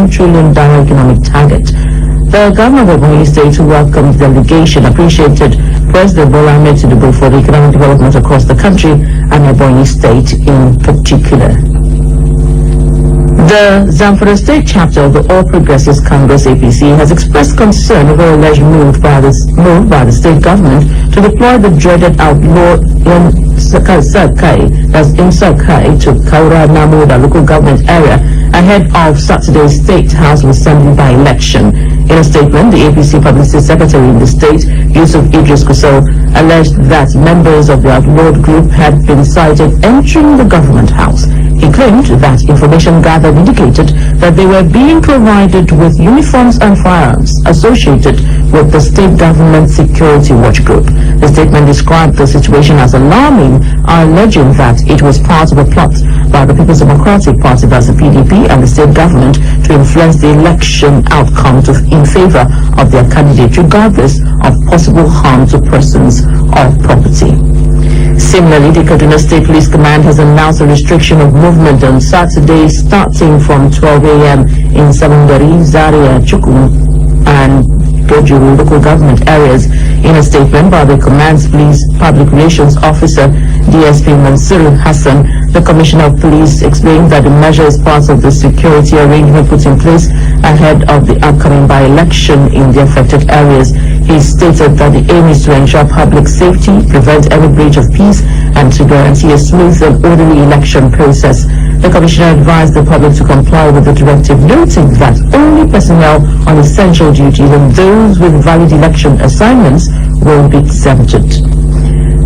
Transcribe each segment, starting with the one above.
$1 trillion economic target. The governor of Moniya State, who welcomed the delegation, appreciated President Bola Ahmed Tinubu for the economic development across the country and Moniya State in particular. The Zamfara State chapter of the All Progressives Congress (APC) has expressed concern over alleged move by the state government to deploy the dreaded outlaw in Sakai to Kaura Namoda local government area ahead of Saturday's State House Assembly by-election. In a statement, the APC Publicity Secretary in the state, Yusuf Idris Kusau, alleged that members of the outlawed group had been sighted entering the government house. He claimed that information gathered indicated that they were being provided with uniforms and firearms associated with the state government security watch group. The statement described the situation as alarming, alleging that it was part of a plot by the People's Democratic Party, that's the PDP, and the state government to influence the election outcome in favor of their candidate, regardless of possible harm to persons or property. Similarly, the Kaduna State Police Command has announced a restriction of movement on Saturday starting from 12 a.m. in Samandari, Zaria, Chukum, and Gojuru local government areas. In a statement by the Command's Police Public Relations Officer, DSP Mansur Hassan, the Commissioner of Police explained that the measure is part of the security arrangement put in place ahead of the upcoming by-election in the affected areas. He stated that the aim is to ensure public safety, prevent any breach of peace, and to guarantee a smooth and orderly election process. The Commissioner advised the public to comply with the directive, noting that only personnel on essential duties and those with valid election assignments will be exempted.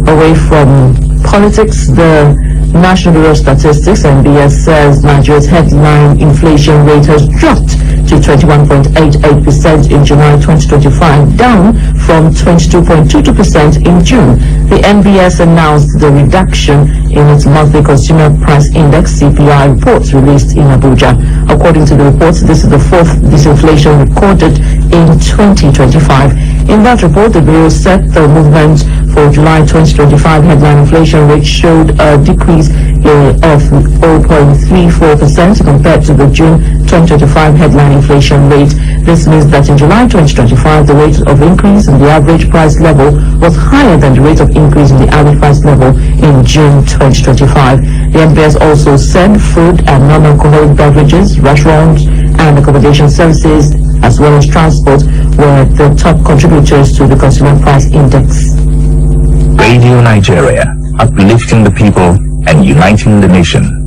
Away from politics, the National Bureau of Statistics, NBS, says Nigeria's headline inflation rate has dropped to 21.88% in July 2025, down from 22.22% in June. The NBS announced the reduction in its monthly consumer price index (CPI) reports released in Abuja. According to the reports, this is the fourth disinflation recorded in 2025. In that report, the Bureau said the movement for July 2025 headline inflation rate showed a decrease of 0.34% compared to the June 2025 headline inflation rate. This means that in July 2025, the rate of increase in the average price level was higher than the rate of increase in the average price level in June 2025. The NBS also said food and non-alcoholic beverages, restaurants, and accommodation services, as well as transport, were the top contributors to the consumer price index. Radio Nigeria, uplifting the people and uniting the nation.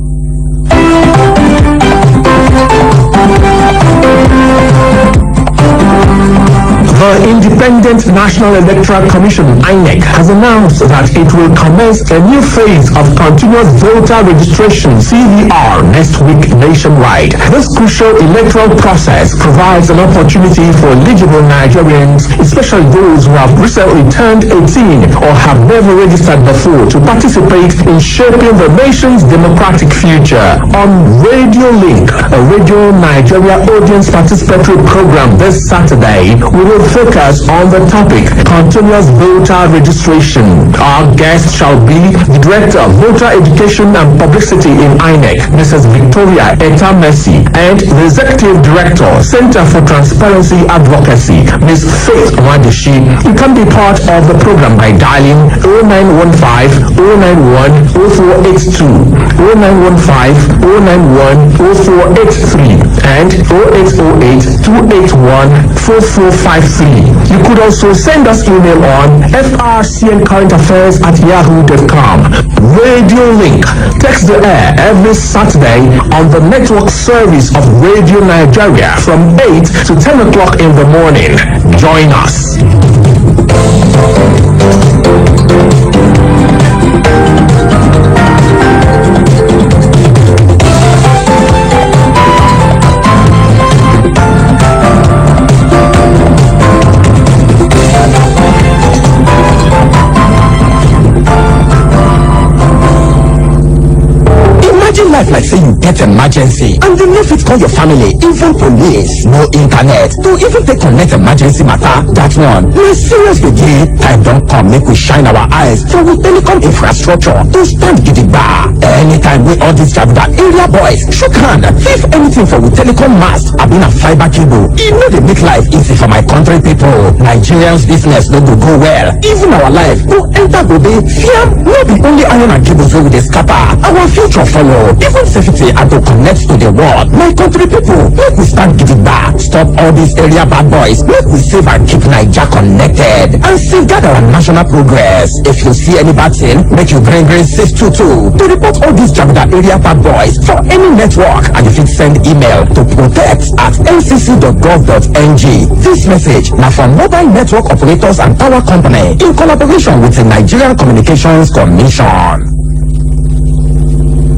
The Independent National Electoral Commission, INEC, has announced that it will commence a new phase of continuous voter registration, CVR, next week nationwide. This crucial electoral process provides an opportunity for eligible Nigerians, especially those who have recently turned 18 or have never registered before, to participate in shaping the nation's democratic future. On Radio Link, a Radio Nigeria audience participatory program this Saturday, we will focus on the topic continuous voter registration. Our guest shall be the Director of Voter Education and Publicity in INEC, Mrs. Victoria Etamesi, and the Executive Director, Center for Transparency Advocacy, Ms. Faith Wadishi. You can be part of the program by dialing 0915 091 0482, 0915 091 0483, and 0808 281 4453. You could also send us email on frcncurrentaffairs@yahoo.com. Radio Link takes the air every Saturday on the network service of Radio Nigeria from 8 to 10 o'clock in the morning. Join us. Life like say you get emergency and dem no fit call your family, even police, no internet to even take connect emergency matter. That one na serious gbege. Time don come make we shine our eyes for we telecom infrastructure to stand gidigba. Anytime wey all these jaguda area boys shook hand thief anything for we telecom mast abi na fiber cable, e no dey make life easy for my country people. Nigerians business no go go well, even our life go enter gobe. Fear no be only iron and cables wey we dey scatter, our future follow. Even safety and to connect to the world. My country people, make we stand gidigba, stop all these area bad boys, make we save and keep Naija connected and safeguard our national progress. If you see any bad thing, make you bring 622 to report all these jaguda area bad boys for any network, and you fit send email to protect@ncc.gov.ng. This message now from Mobile Network Operators and Power Company in collaboration with the Nigerian Communications Commission.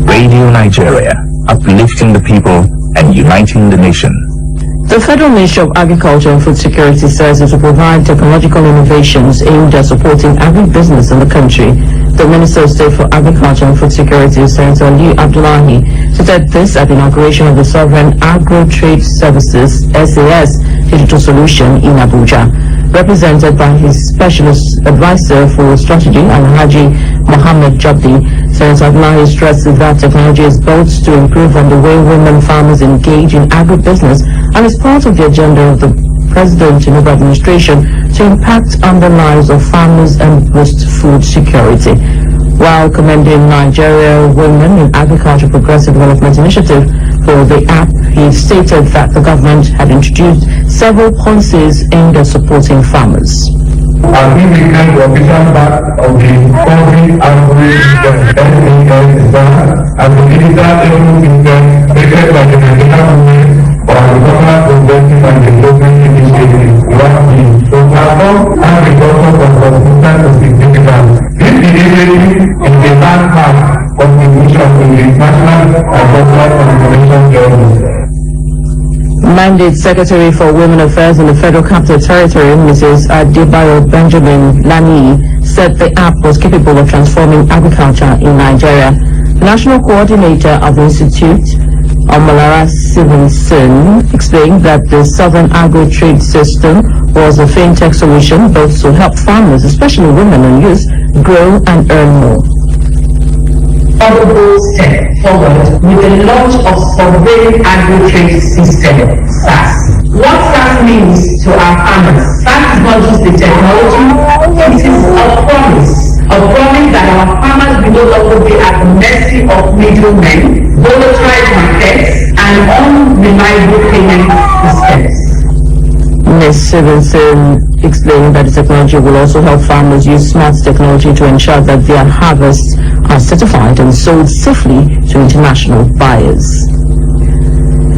Radio Nigeria, uplifting the people and uniting the nation. The Federal Ministry of Agriculture and Food Security says it will provide technological innovations aimed at supporting agribusiness in the country. The Minister of State for Agriculture and Food Security, Senator Ali Abdullahi, said this at the inauguration of the Sovereign Agro-Trade Services (SAS) digital solution in Abuja. Represented by his specialist advisor for strategy, Alhaji Mohammed Jabdi, Senator Abdullahi stressed that technology is built to improve on the way women farmers engage in agribusiness and is part of the agenda of the President Tinubu administration to impact on the lives of farmers and boost food security. While commending Nigeria Women in Agriculture Progressive Development Initiative for the app, he stated that the government had introduced several policies aimed at supporting farmers. I think we can the official part of the COVID outbreak that is done, and the digital level system created by the Nigerian women for agricultural progressive and development initiative, WASI, to transform agriculture from consistent to significant. This initiative is the landmark contribution to the national agricultural transformation journey. Mandate Secretary for Women Affairs in the Federal Capital Territory, Mrs. Adebayo Benjamin Lani, said the app was capable of transforming agriculture in Nigeria. The National Coordinator of the Institute, Omolara Stevenson, explained that the Southern Agro-Trade System was a fintech solution built to help farmers, especially women and youth, grow and earn more. Honorable step forward with the launch of Sovereign Agri-Trade System, SAS. What SAS means to our farmers, SAS is not just the technology, it is a promise that our farmers will no longer be at the mercy of middlemen, volatile markets, and unreliable payment systems. Ms. Stevenson explained that the technology will also help farmers use smart technology to ensure that their harvests are certified and sold safely to international buyers.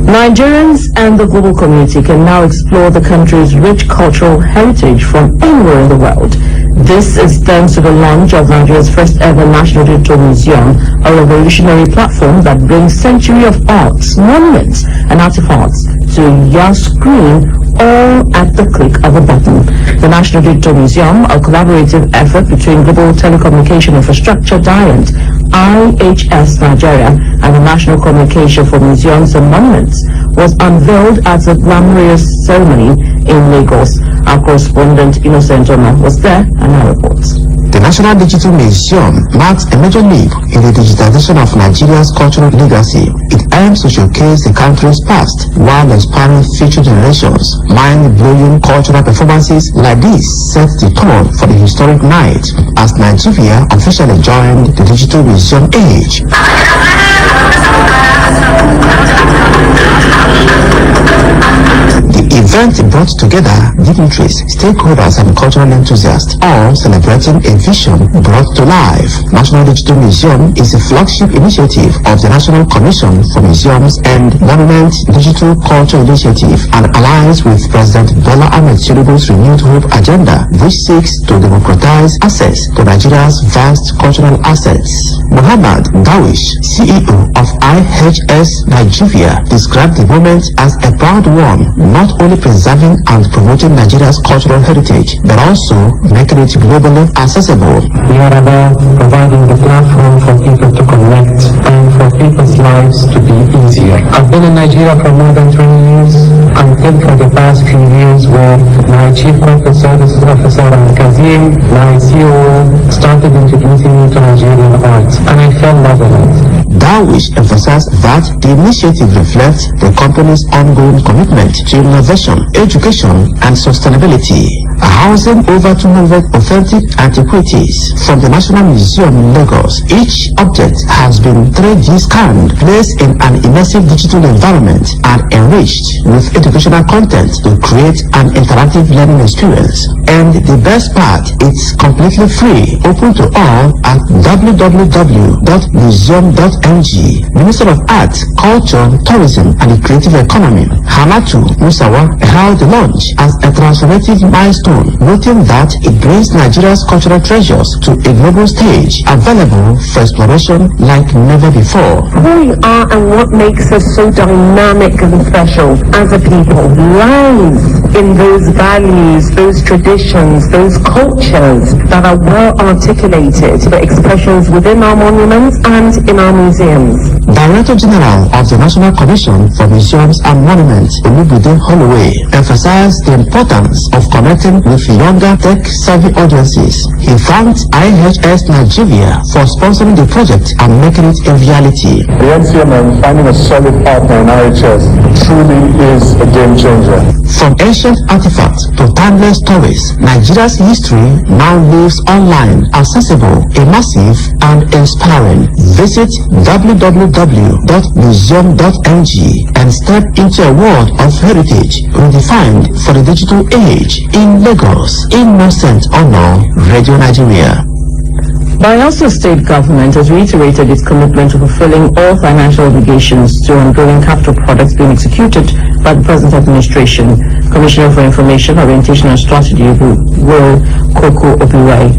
Nigerians and the global community can now explore the country's rich cultural heritage from anywhere in the world. This is thanks to the launch of Nigeria's first ever National Digital Museum, a revolutionary platform that brings centuries of arts, monuments, and artifacts to your screen, all at the click of a button. The National Digital Museum, a collaborative effort between Global Telecommunication Infrastructure Giant, IHS Nigeria, and the National Communication for Museums and Monuments, was unveiled at a glamorous ceremony in Lagos. Our correspondent Innocent Oma was there and now reports. The National Digital Museum marks a major leap in the digitization of Nigeria's cultural legacy. It aims to showcase the country's past while inspiring future generations. Mind-blowing cultural performances like this set the tone for the historic night as Nigeria officially joined the Digital Museum age. The event brought together dignitaries, stakeholders, and cultural enthusiasts, all celebrating a vision brought to life. National Digital Museum is a flagship initiative of the National Commission for Museums and Monument Digital Culture Initiative and aligns with President Bola Ahmed Tinubu's Renewed Hope agenda, which seeks to democratize access to Nigeria's vast cultural assets. Muhammad Dawish, CEO of IHS Nigeria, described the moment as a proud one, not only preserving and promoting Nigeria's cultural heritage, but also making it globally accessible. We are about providing the platform for people to connect and for people's lives to be easier. I've been in Nigeria for more than 20 years, until for the past few years where my Chief Corporate Services Officer and Kazim, my CEO, started introducing me to Nigerian art, and I fell in love with it. Darwish emphasized that the initiative reflects the company's ongoing commitment to innovation, education, and sustainability. Housing over 200 authentic antiquities from the National Museum in Lagos, each object has been 3D scanned, placed in an immersive digital environment, and enriched with educational content to create an interactive learning experience. And the best part, it's completely free, open to all at www.museum.ng. Minister of Arts, Culture, Tourism, and the Creative Economy, Hamatu Musawa, held the launch as a transformative milestone, noting that it brings Nigeria's cultural treasures to a global stage, available for exploration like never before. Who we are and what makes us so dynamic and special as a people lies in those values, those traditions, those cultures that are well articulated, the expressions within our monuments and in our museums. Director General of the National Commission for Museums and Monuments, Amuludun Holloway, emphasized the importance of connecting with younger tech-savvy audiences. He thanked IHS Nigeria for sponsoring the project and making it a reality. The NCMM finding a solid partner in IHS truly is a game changer. From ancient artifacts to timeless stories, Nigeria's history now lives online, accessible, immersive, and inspiring. Visit www.museum.ng and step into a world of heritage redefined for the digital age in Lagos. Innocent Honor, Radio Nigeria. Bayelsa State Government has reiterated its commitment to fulfilling all financial obligations to ongoing capital projects being executed by the present administration. Commissioner for Information, Orientation and Strategy, Will Koko Obiwai,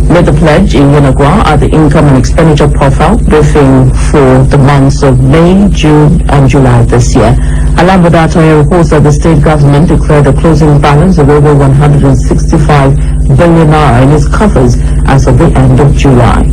made the pledge in Yenagwa at the income and expenditure profile briefing for the months of May, June, and July this year. Alambada Atoye reports that the state government declared a closing balance of over 165 billion naira in its coffers as of the end of July.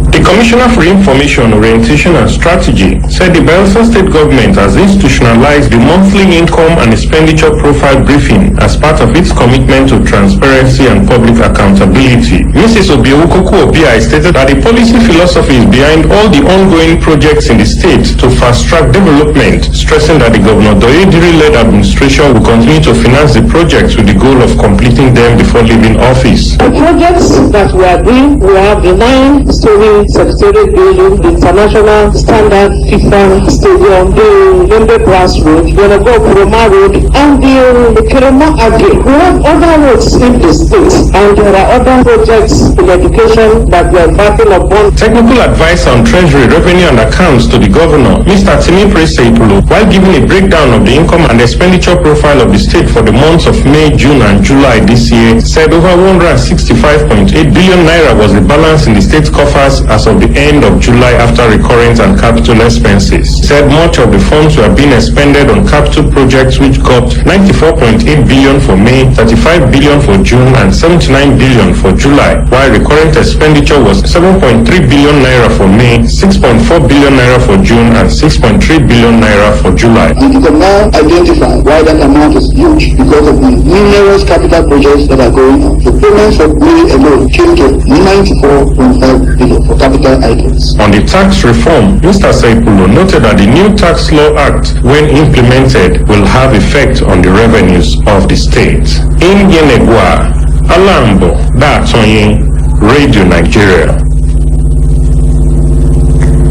The Commissioner for Information, Orientation and Strategy said the Bayelsa State Government has institutionalized the monthly income and expenditure profile briefing as part of its commitment to transparency and public accountability. Mrs. Obiewukoko Obiai stated that the policy philosophy is behind all the ongoing projects in the state to fast-track development, stressing that the Governor Doyediri-led administration will continue to finance the projects with the goal of completing them before leaving office. The projects that we are doing, we have the 9-story secretariat building, the International Standard FIFA Stadium, the Lembe Brass Road, Yenago Kuroma Road, and the Kerema Agri. We have other roads in the state, and there are other projects in education that we are embarking upon. Technical advice on Treasury, Revenue and Accounts to the Governor, Mr. Timi Preseipulu, while giving a breakdown of the income and expenditure profile of the state for the months of May, June and July this year, said over 165.8 billion naira was the balance in the state's coffers as of the end of July after recurrent and capital expenses. He said much of the funds were being expended on capital projects which got 94.8 billion for May, 35 billion for June and 79 billion for July, while recurrent expenditure was 7.3 billion naira for May, 6.4 billion naira for June and 6.3 billion naira for July. You can now identify why that amount is huge because of the numerous capital projects that are going on. The payments for May alone came to 94.5 billion for capital items. On the tax reform, Mr. Saipulo noted that the new Tax Law Act, when implemented, will have effect on the revenues of the state. In Yenegwa, Alambo, Datonye, Radio Nigeria.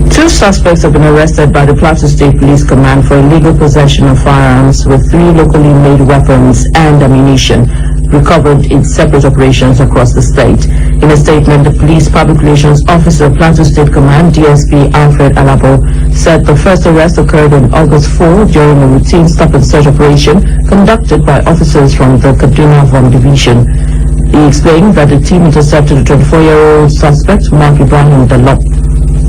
Two suspects have been arrested by the Plateau State Police Command for illegal possession of firearms with 3 locally made weapons and ammunition recovered in separate operations across the state. In a statement, the Police Public Relations Officer, Plateau State Command, DSP Alfred Alabo, said the first arrest occurred on August 4 during a routine stop-and-search operation conducted by officers from the Kaduna Vom Division. He explained that the team intercepted a 24-year-old suspect, Mark Ibrahim Dalop,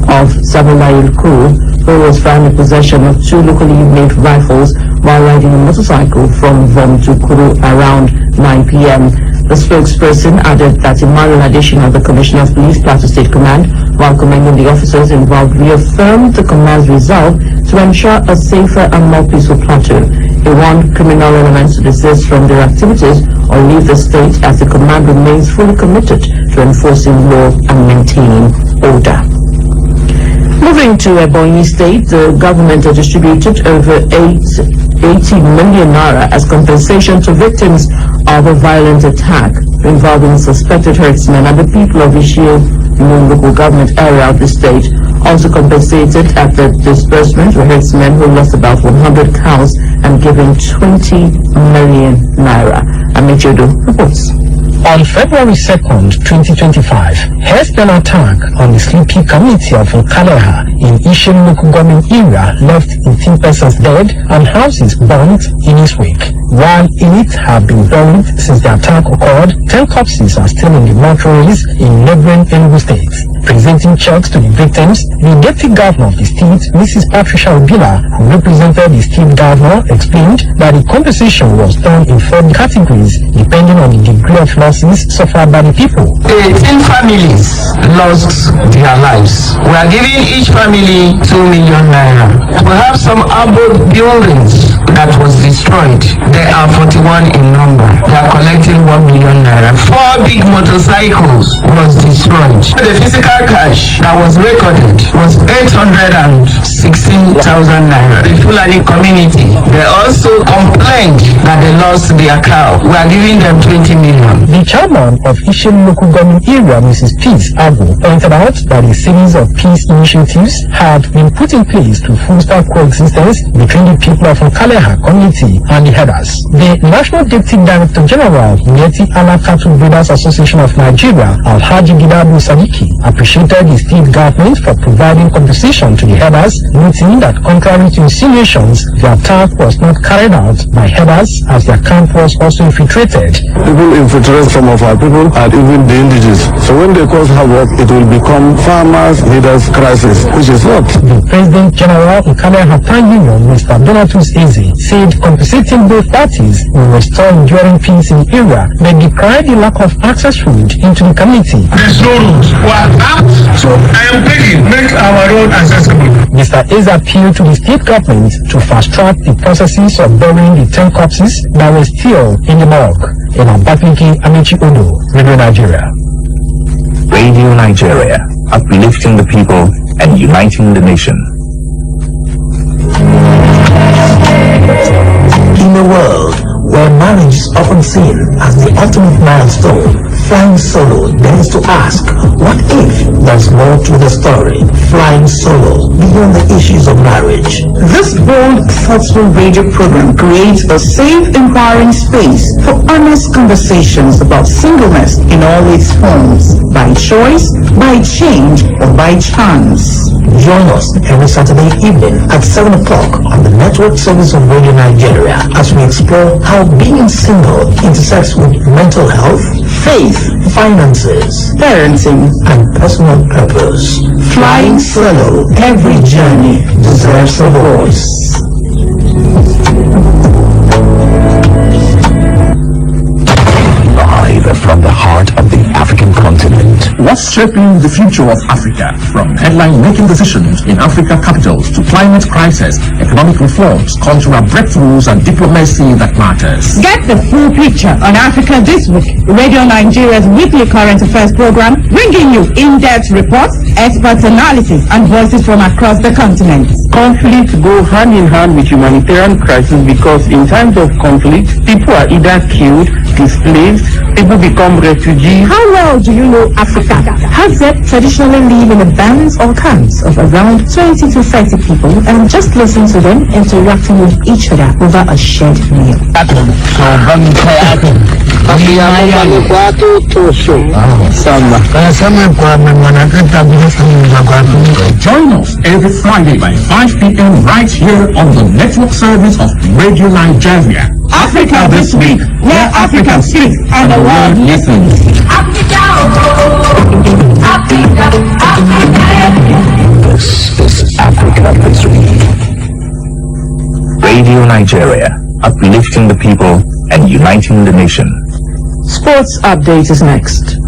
of Samuel Kuru, who was found in possession of 2 locally made rifles while riding a motorcycle from Vom to Kuru around 9 p.m. The spokesperson added that Emmanuel Addition of the Commissioner of Police Plateau State Command, while commending the officers involved, reaffirmed the command's resolve to ensure a safer and more peaceful Plateau. He warned criminal elements to desist from their activities or leave the state, as the command remains fully committed to enforcing law and maintaining order. Moving to Ebonyi State, the government has distributed over 80 million naira as compensation to victims of a violent attack involving suspected herdsmen, and the people of Ishio local government area of the state also compensated at the disbursement for herdsmen who lost about 100 cows and given 20 million naira. Amijodo reports. On February 2nd, 2025, herdsmen attack on the sleepy community of Nkaleha in Ishin local government area left 18 persons dead and houses burnt in its wake. While 8 have been buried since the attack occurred, 10 corpses are still in the mortuaries in neighboring Enugu State. Presenting checks to the victims, the deputy governor of the state, Mrs. Patricia Obila, who represented the state governor, explained that the compensation was done in 4 categories depending on the degree of losses suffered by the people. 18 families lost their lives. We are giving each family 2 million naira. We have some abode buildings that was destroyed. There are 41 in number. They are collecting 1 million naira. 4 big motorcycles was destroyed. The physical cash that was recorded was 816,000 naira. The Fulani community, they also complained that they lost their cow. We are giving them 20 million. The chairman of Ishin local government area, Mrs. Peace Agu, pointed out that a series of peace initiatives had been put in place to foster coexistence between the people of Nkaleha community and the herders. The National Deputy Director General, Mieti Allah Cattle Breeders Association of Nigeria, Alhaji Gidabu Sadiki, appreciated the state government for providing compensation to the herders, noting that contrary to insinuations, the attack was not carried out by herders as their camp was also infiltrated. People infiltrate some of our people and even the indigenous. So when they cause havoc, it will become farmers' leaders' crisis, which is not. The President General Nkaleha Town Union, Mr. Donatus Eze, said compensating both parties will restore enduring peace in the area, but decried the lack of access road into the community. There's no road. We are out, so I am begging, make our road accessible. Mr. Eze appealed to the state government to fast-track the processes of burying the 10 corpses that were still in the morgue. In Abakaliki, Amichi Odo, Radio Nigeria. Radio Nigeria, uplifting the people and uniting the nation. In a world where marriage is often seen as the ultimate milestone, Flying Solo dares to ask, what if there's more to the story? Flying Solo, beyond the issues of marriage. This bold, thoughtful radio program creates a safe, empowering space for honest conversations about singleness in all its forms, by choice, by change, or by chance. Join us every Saturday evening at 7 o'clock on the network service of Radio Nigeria as we explore how being single intersects with mental health, faith, finances, parenting, and personal purpose. Flying Solo, every journey deserves a voice. Live from the heart of the African continent. What's shaping the future of Africa? From headline-making decisions in Africa capitals to climate crisis, economic reforms, cultural breakthroughs, and diplomacy that matters. Get the full picture on Africa This Week, Radio Nigeria's weekly current affairs program, bringing you in-depth reports, expert analysis, and voices from across the continent. Conflict go hand in hand with humanitarian crisis because in times of conflict, people are either killed, displaced, people become refugees. How well do you know Africa? Hazet traditionally live in a bands or camps of around 20 to 30 people, and just listen to them interacting with each other over a shared meal. Join us every Friday by 5 p.m. right here on the network service of Radio Nigeria. Africa This Week, where Africa speaks and the world listens. This is Africa This Week. Radio Radio Nigeria, uplifting the people and uniting the nation. Sports update is next.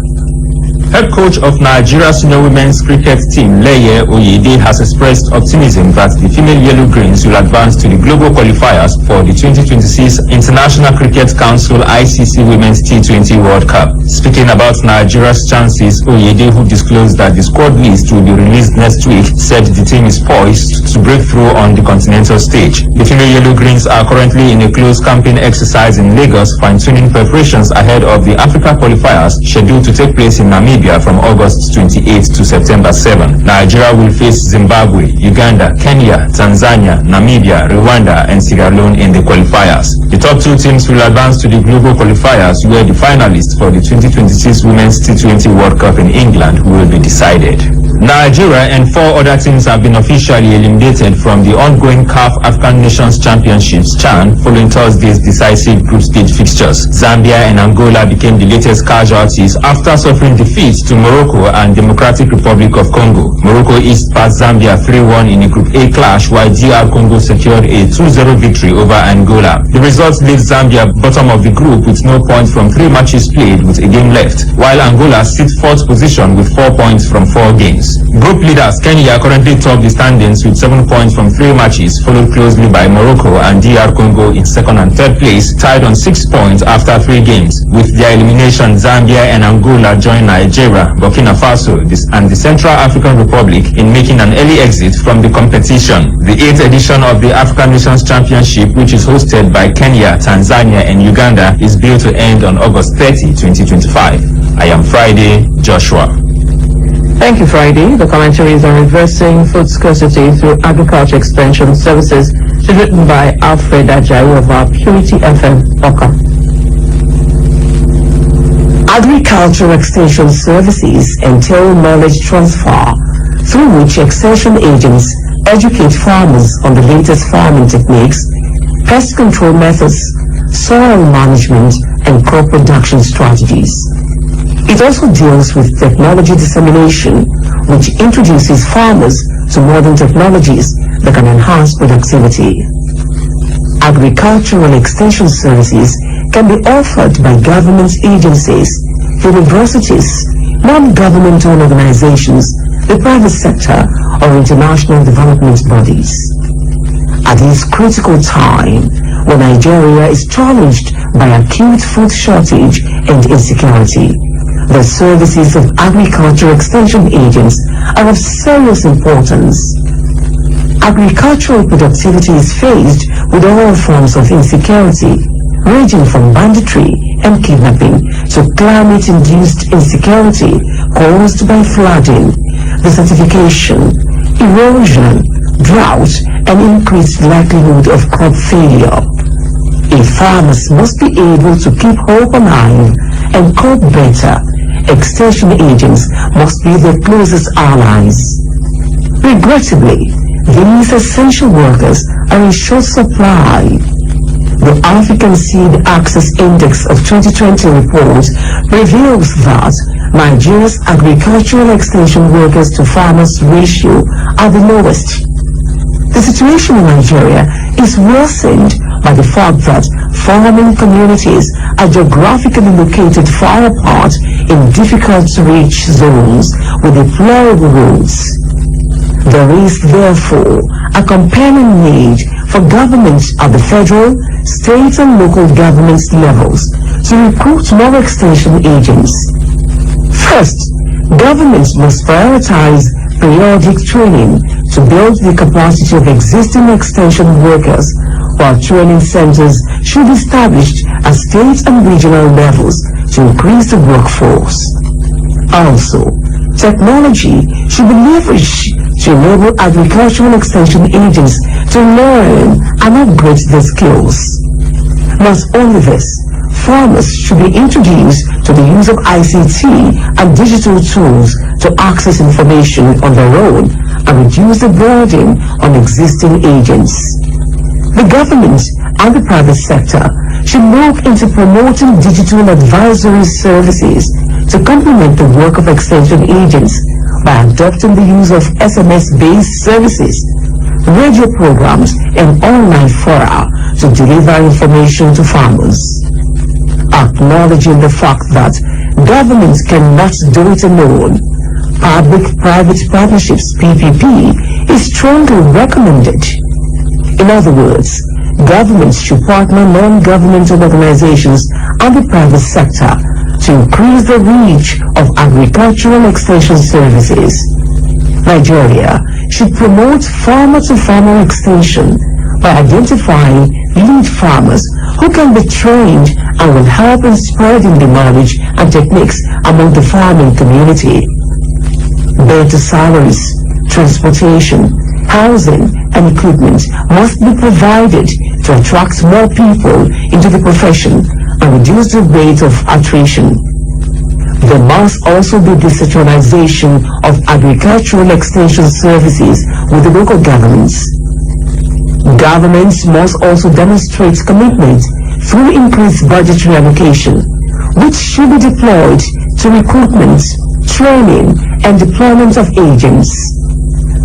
Head coach of Nigeria's senior women's cricket team, Leye Oyede, has expressed optimism that the female Yellow Greens will advance to the global qualifiers for the 2026 International Cricket Council ICC Women's T20 World Cup. Speaking about Nigeria's chances, Oyede, who disclosed that the squad list will be released next week, said the team is poised to break through on the continental stage. The female Yellow Greens are currently in a close campaign exercise in Lagos, fine-tuning preparations ahead of the Africa qualifiers scheduled to take place in Namibia from August 28 to September 7. Nigeria will face Zimbabwe, Uganda, Kenya, Tanzania, Namibia, Rwanda, and Sierra Leone in the qualifiers. The top two teams will advance to the global qualifiers, where the finalists for the 2026 Women's T20 World Cup in England will be decided. Nigeria and 4 other teams have been officially eliminated from the ongoing CAF African Nations Championships (CHAN) following Thursday's decisive group stage fixtures. Zambia and Angola became the latest casualties after suffering defeats to Morocco and Democratic Republic of Congo. Morocco eased past Zambia 3-1 in a Group A clash, while DR Congo secured a 2-0 victory over Angola. The results leaves Zambia bottom of the group with no points from 3 matches played with a game left, while Angola sits 4th position with 4 points from 4 games. Group leaders Kenya currently top the standings with 7 points from 3 matches, followed closely by Morocco and DR Congo in 2nd and 3rd place, tied on 6 points after 3 games. With their elimination, Zambia and Angola join Nigeria, Burkina Faso, and the Central African Republic in making an early exit from the competition. The 8th edition of the African Nations Championship, which is hosted by Kenya, Tanzania, and Uganda, is billed to end on August 30, 2025. I am Friday Joshua. Thank you, Friday. The commentaries on reversing food scarcity through agriculture extension services is written by Alfred Ajayi of our Purity FM. Welcome. Agricultural extension services entail knowledge transfer through which extension agents educate farmers on the latest farming techniques, pest control methods, soil management, and crop production strategies. It also deals with technology dissemination, which introduces farmers to modern technologies that can enhance productivity. Agricultural extension services can be offered by government agencies, universities, non-governmental organizations, the private sector, or international development bodies. At this critical time, when Nigeria is challenged by acute food shortage and insecurity, the services of agricultural extension agents are of serious importance. Agricultural productivity is faced with all forms of insecurity, ranging from banditry and kidnapping to climate-induced insecurity caused by flooding, desertification, erosion, drought, and increased likelihood of crop failure. If farmers must be able to keep hope alive and cope better, extension agents must be their closest allies. Regrettably, these essential workers are in short supply. The African Seed Access Index of 2020 report reveals that Nigeria's agricultural extension workers to farmers ratio are the lowest. The situation in Nigeria is worsened by the fact that farming communities are geographically located far apart in difficult-to-reach zones with deplorable roads. There is therefore a compelling need for governments at the federal, state and local government levels to recruit more extension agents. First, governments must prioritize periodic training to build the capacity of existing extension workers, while training centers should be established at state and regional levels to increase the workforce. Also, technology should be leveraged to enable agricultural extension agents to learn and upgrade their skills. Not only this, farmers should be introduced to the use of ICT and digital tools to access information on their own and reduce the burden on existing agents. The government and the private sector should look into promoting digital advisory services to complement the work of extension agents by adopting the use of SMS-based services radio programs, and online fora to deliver information to farmers. Acknowledging the fact that governments cannot do it alone, public-private partnerships (PPP) is strongly recommended. In other words, governments should partner non-governmental organizations and the private sector to increase the reach of agricultural extension services. Nigeria should promote farmer-to-farmer extension by identifying lead farmers who can be trained and will help in spreading the knowledge and techniques among the farming community. Better salaries, transportation, housing, and equipment must be provided to attract more people into the profession and reduce the rate of attrition. There must also be decentralization of agricultural extension services with the local governments. Governments must also demonstrate commitment through increased budgetary allocation, which should be deployed to recruitment, training, and deployment of agents.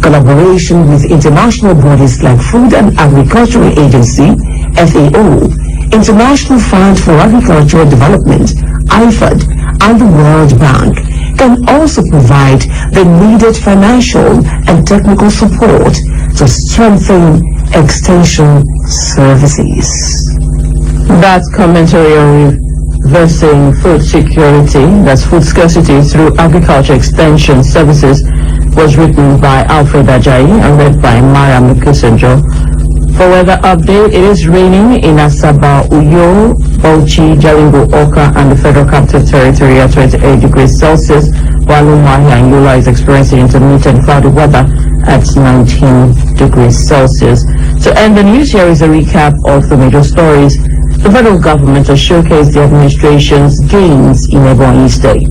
Collaboration with international bodies like Food and Agricultural Agency, FAO, International Fund for Agricultural Development, IFAD, and the World Bank can also provide the needed financial and technical support to strengthen extension services. That commentary on reversing food security, that's food scarcity through agriculture extension services, was written by Alfred Ajayi and read by Mara Mukusanjo. For weather update, it is raining in Asaba, Uyo, Bauchi, Jalingo, Oka, and the Federal Capital Territory at 28 degrees Celsius, while Umuahia and Yola is experiencing intermittent cloudy weather at 19 degrees Celsius. To end the news, here is a recap of the major stories. The federal government has showcased the administration's gains in Ebonyi State.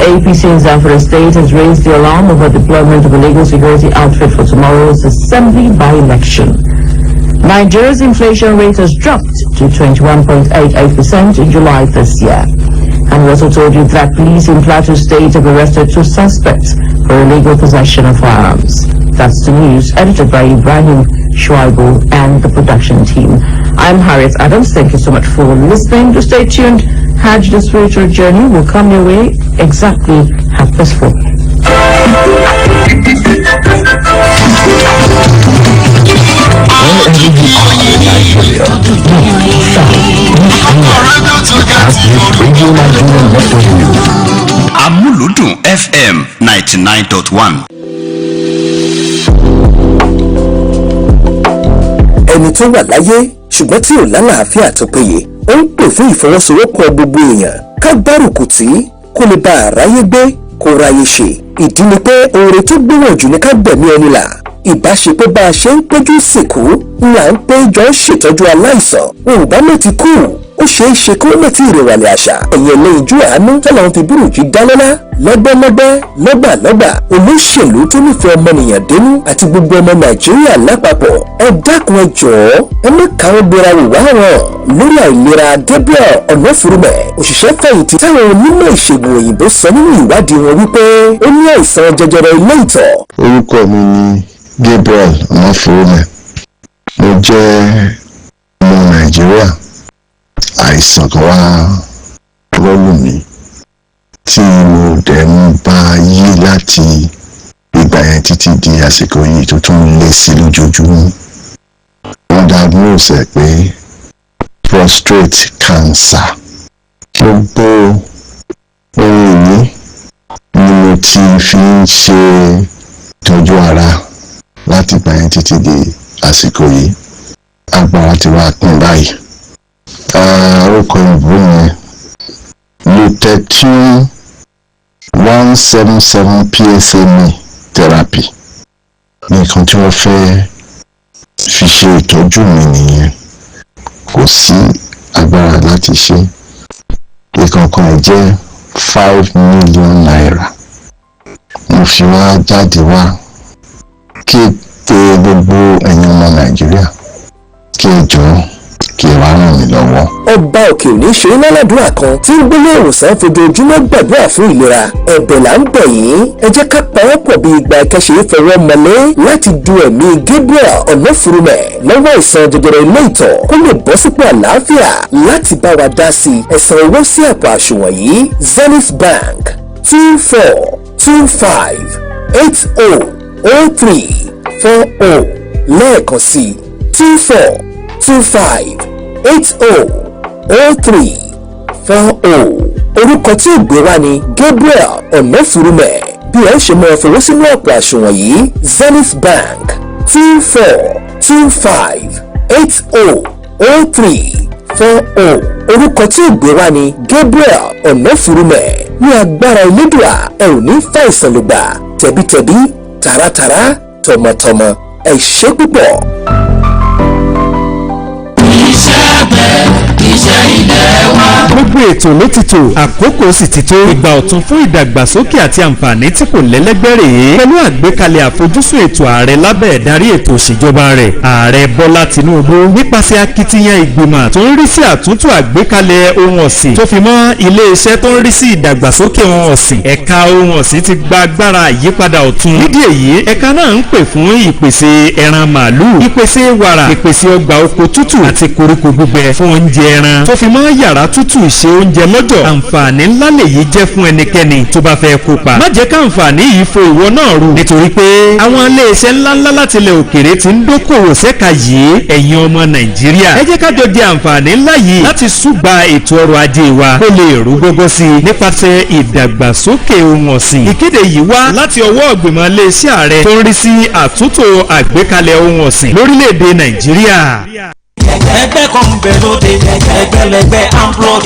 APC in Zamfara State has raised the alarm over deployment of a legal security outfit for tomorrow's assembly by-election. Nigeria's inflation rate has dropped to 21.88% in July this year. And we also told you that police in Plateau State have arrested 2 suspects for illegal possession of firearms. That's the news, edited by Ibrahim Shuaibu and the production team. I'm Harriet Adams. Thank you so much for listening. To stay tuned, Hajj the Spiritual Journey will come your way exactly 4:30. Wherever you are in Nigeria, north, south, east, and west, have this Radio Nigeria network news. Amuludun FM 99.1. Ẹni tó wà láyé ṣùgbọ́n tí ò lálàáfíà tó péye ó ń pè fún ìfọwọ́sowọ́pọ̀ gbogbo èèyàn ká gbárùkù tí kó lè bá àráyé gbé kó ráyé ṣe. Ìdí ni pé oore tó gbéwọ̀n jù ní ká gbẹ̀mí ẹni là. Ìbáṣepọ̀ bá a ṣe ń péjú sìnkú ni à ń péjọ ṣètọ́jú aláìsàn. Yorùbá ló ti kú ó ṣeé ṣe kó lè ti ìrẹ̀wàlẹ̀ àṣà. Ẹ̀yẹ̀ lè ju àánú tọ́lá fi burújí dálọ́lá lọ́gbẹ́lọ́gbẹ́ lọ́gbàlọ́gbà olóṣèlú tó nífẹ̀ẹ́ ọmọnìyàn dénú àti gbogbo ọmọ Nàìjíríà lápapọ̀. Ẹ dákun ẹ jọ̀ọ́ ẹ má káwọ́ gbéra wò wá hàn lórí àìlera Gabriel Ọ̀nàfúrúmẹ̀ òṣìṣẹ́ fẹ̀yìntì táwọn onímọ̀ ìṣègùn òyìnbó sọ nínú ìwádìí wọn wípé ó ní àìsàn jẹjẹrẹ ilé ìtọ̀. Orúkọ mi ni Gabriel Ọ̀nàfúrúmẹ̀. Mo jẹ́ ọmọ Nàìjíríà. Àìsàn kan wá rọ́lù mi tí mo dẹ̀ ń bá yí láti ìgbà yẹn títí di àsìkò yìí tó tún lé sí lójoojúmọ́. Wọ́n diagnose ẹ̀ pé prostate cancer. Gbogbo ohun ìní ni mo ti fi ń ṣe ìtọ́jú ara láti ìgbà yẹn títí di àsìkò yìí. Agbára ti wá pín báyìí. Orúkọ ìbò yẹn Lutein 177 PSMA therapy nìkan tí wọ́n fẹ́ fi ṣe ìtọ́jú mi nìyẹn. Kò sí agbára láti ṣe. Ìkọ̀ọ̀kan ẹ̀ jẹ́ 5 million naira. Mo fi wá jáde wá kéde gbogbo ẹ̀yin ọmọ Nàìjíríà kí ẹ jọ̀ọ́ kí ẹ wá ràn mí lọ́wọ́. ọba òkè òní ṣe é lálàdúrà kan tí ń gbélé ìwòsàn fojoojúmọ́ gbàdúrà fún ìlera. Ẹ̀bẹ̀ là ń bẹ̀ yín, ẹ jẹ́ ká pawọ́pọ̀ bí ìgbà ìkẹ́ṣe fọwọ́ mọ́lé láti du ẹ̀mí Gabriel Ọ̀nàfúrúmẹ̀ lọ́wọ́ ìsan jẹjẹrẹ ilé ìtọ̀ kó lè bọ́ sípò àlàáfíà. Láti bá wa dá sí ẹ̀san owó sí àpò àsùnwọ̀n yìí: Zenith Bank 2425800340 lẹ́ẹ̀kan sí 2425800340. Orúkọ tí ò gbé wá ni Gabriel Ọ̀nàfúrúmẹ̀. Bí ẹ ṣe máa fowó sínú àpò àsùnwọ̀n yìí: Zenith Bank 2425800340. Orúkọ tí ò gbé wá ni Gabriel Ọ̀nàfúrúmẹ̀. Ní agbára Elédùà ẹ ò ní fàìsàn lùgbà, tẹ̀bítẹ̀bí, tàràtàrà, tọmọtọmọ. Ẹ ṣé púpọ̀. Gbogbo ètò ló ti tò, àkókò sì ti tó. Ìgbà ọ̀tun fún ìdàgbàsókè àti àǹfààní tí kò lẹ́lẹ́gbẹ́ rèé. Pẹ̀lú àgbékalẹ̀ àfojúsùn ètò ààrẹ lábẹ́ ìdarí ètò òṣèjọba rẹ̀, Ààrẹ Bọ́lá Tinubu nípasẹ̀ akitiyan ìgbìmọ̀ tó ń rí sí àtúntò àgbékalẹ̀ ohun ọ̀sìn tó fi mọ́ ilé-iṣẹ́ tó ń rí sí ìdàgbàsókè ohun ọ̀sìn. Ẹ̀ka ohun ọ̀sìn ti gba agbára àyípadà ọ̀tun. Nídìí èyí, ẹ̀ka náà ń pè fún ìpèsè ẹran màálù, ìpèsè wàrà, ìpèsè ọgbà oko tútù àti koríko gbígbẹ fún oúnjẹ ẹran tó fi mọ́ yàrá tútù ìṣe oúnjẹ lọ́jọ̀. Àǹfààní ńlá lèyí jẹ́ fún ẹnikẹ́ni tó bá fẹ́ kópa. Má jẹ́ káǹfààní yìí fo ìwọ náà rú, nítorí pé àwọn iléeṣẹ́ ńláńlá láti ilẹ̀ òkèèrè ti ń dókòwò sẹ́ka yìí. Ẹ̀yin ọmọ Nàìjíríà, ẹ jẹ́ ká jọ di àǹfààní ńlá yìí láti ṣùgbà ètò ọrọ̀ ajé wa kó lè rú gógó sí i nípasẹ̀ ìdàgbàsókè ohun ọ̀sìn. Ìkéde yìí wá láti ọwọ́ ìgbìmọ̀ iléeṣẹ́ ààrẹ tó ń rí sí àtúntò àgbékalẹ̀ ohun ọ̀sìn lórílẹ̀‐èdè Nàìjíríà. ẹgbẹ́ kan ń bẹ lóde ẹgbẹ́lẹ́gbẹ́ amplod.